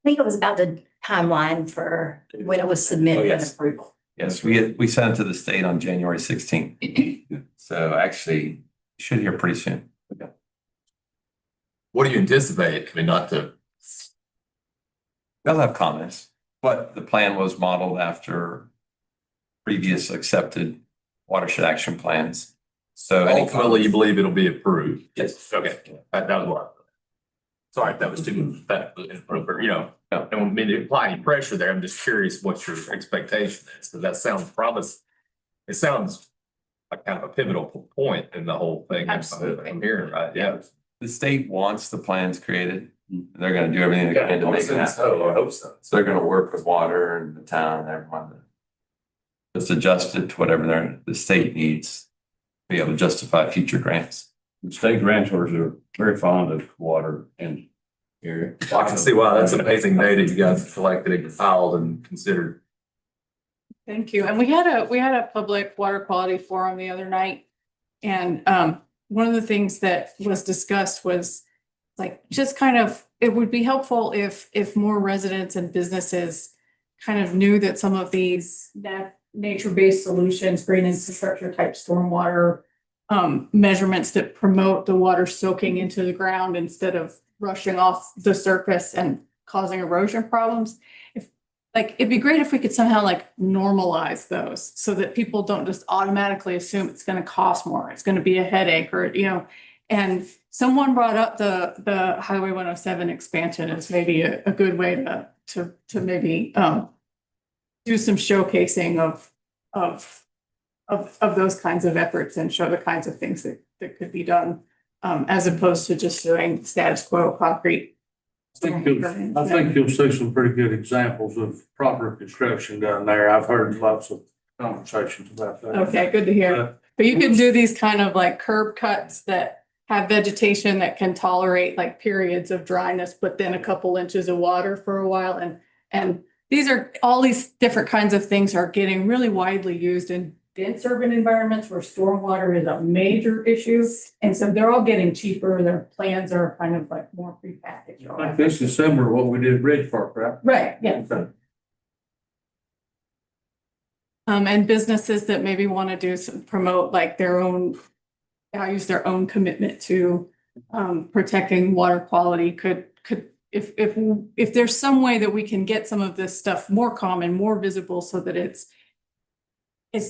think it was about the timeline for when it was Oh, submitted and yes. approval. Yes, we sent it to the state on January 16th. So actually, should hear pretty soon. What do you anticipate? I mean, not to. They'll have comments, but the plan was modeled after previous accepted watershed action plans. So Ultimately, you believe it'll be approved? Yes. Okay, that was what. Sorry, if that was too, that was inappropriate, you know, I don't mean to apply any pressure there. I'm just curious what your expectation is, because that sounds promising. It sounds like kind of a pivotal point in the whole thing. Absolutely. I'm hearing, right? Yeah. The state wants the plans created. They're gonna do everything they can to make it happen. I hope so. So they're gonna work with water and the town and everyone to just adjust it to whatever the state needs, to be able to justify future grants. The state grantors are very fond of water and area. Well, I can see why. That's amazing data you guys have collected and compiled and considered. Thank you. And we had a public water quality forum the other night. And one of the things that was discussed was like, just kind of, it would be helpful if more residents and businesses kind of knew that some of these nature-based solutions, green infrastructure type stormwater measurements that promote the water soaking into the ground instead of rushing off the surface and causing erosion problems. It'd be great if we could somehow like normalize those so that people don't just automatically assume it's going to cost more, it's going to be a headache, or, you know. And someone brought up the Highway 107 expansion as maybe a good way to maybe do some showcasing of those kinds of efforts and show the kinds of things that could be done, as opposed to just doing status quo concrete. I think you'll see some pretty good examples of proper construction down there. I've heard lots of conversations about that. Okay, good to hear. But you can do these kind of like curb cuts that have vegetation that can tolerate like periods of dryness, but then a couple inches of water for a while. And all these different kinds of things are getting really widely used in dense urban environments where stormwater is a major issue. And so they're all getting cheaper. Their plans are kind of like more prepackaged. I think this is similar to what we did at Bridge Park, right? Right, yeah. Okay. And businesses that maybe want to do some promote like their own values, their own commitment to protecting water quality could if there's some way that we can get some of this stuff more common, more visible, so that it's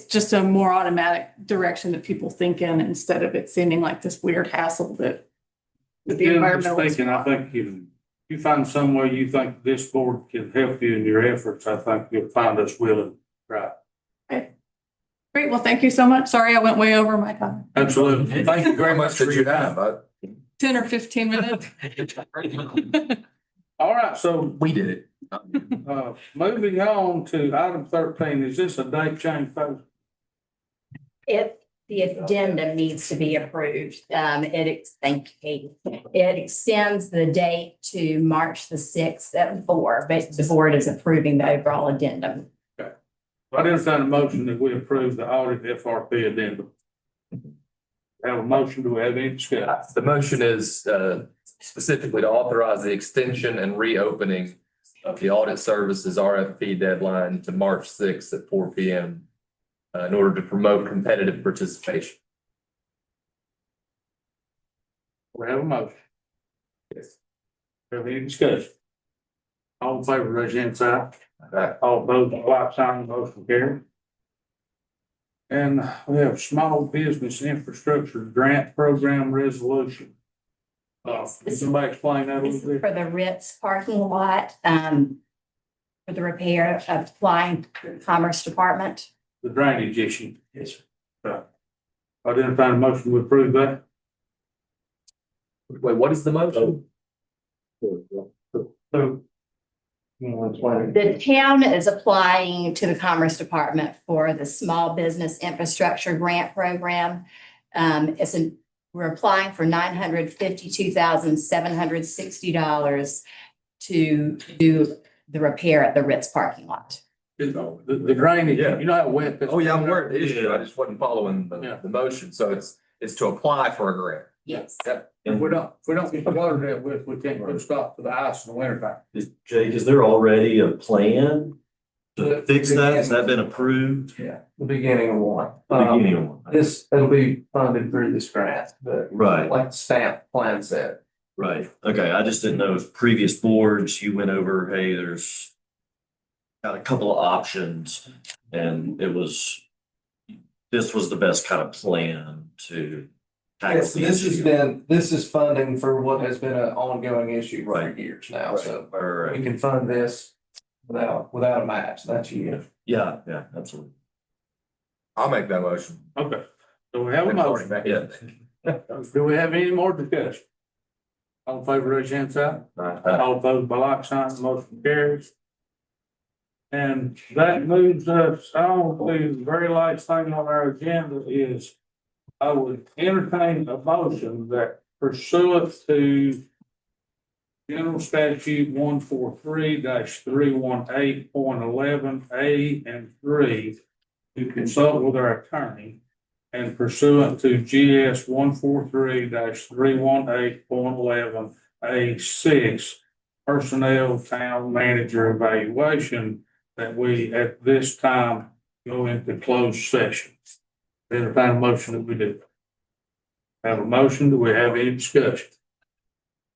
just a more automatic direction that people think in, instead of it seeming like this weird hassle that with the Generally environmental. speaking, I think if you find some way you think this board can help you in your efforts, I think you'll find us willing, right? Great, well, thank you so much. Sorry, I went way over my time. Absolutely. Thank you very much for your time. 10 or 15 minutes. All right, so We did it. moving on to item 13, is this a date change, folks? If the addendum needs to be approved, thank you. It extends the date to March the 6th at 4, but the board is approving the overall addendum. I entertain a motion that we approve the audit FRP addendum. Have a motion, do we have any discussion? The motion is specifically to authorize the extension and reopening of the audit services RFP deadline to March 6th at 4 p.m. In order to promote competitive participation. We have a motion. Yes. Have any discussion? All in favor, raise your hand, side. All opposed, like sign, motion carried. And we have small business infrastructure grant program resolution. Can somebody explain that a This little is bit? for the Ritz parking lot, for the repair of applying to the Commerce Department. The drainage issue. Yes. I entertain a motion to approve that. Wait, what is the motion? The town is applying to the Commerce Department for the Small Business Infrastructure Grant Program. We're applying for $952,760 to do the repair at the Ritz parking lot. The drainage, Yeah. you know how wet. Oh, yeah, I'm aware of the issue. I just wasn't following Yeah. the motion. So it's to apply for a grant. Yes. Yep. If we don't get the water dealt with, we can't put a stop to the ice in the winter time. Jake, is there already a plan to fix that? Has that been approved? Yeah, the beginning of one. The beginning of one. It'll be funded through this grant, but Right, like the stamp plan said. right. Okay, I just didn't know if previous boards, you went over, hey, there's got a couple of options and this was the best kind of plan to tackle Yes, the this has issue. this is funding for what has been an ongoing issue for Right. years now, so Right. we can fund this without a match, that's you. Yeah, absolutely. I'll make that motion. Okay, so we have a motion. Yeah. Do we have any more discussion? All in favor, raise your hand, side. All opposed by like sign, motion carries. And that moves us on to the very last thing on our agenda is I would entertain a motion that pursuant to General Statute 143-318.11 and 3, to consult with our attorney, and pursuant to GS 143-318.11 personnel town manager evaluation, that we at this time go into closed session. Entertain a motion that we do. Have a motion, do we have any discussion?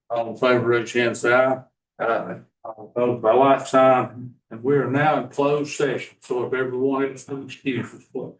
All in favor, raise your hand, say aye. Aye. All opposed by like sign, and we are now in closed session, so if everyone is excused, please.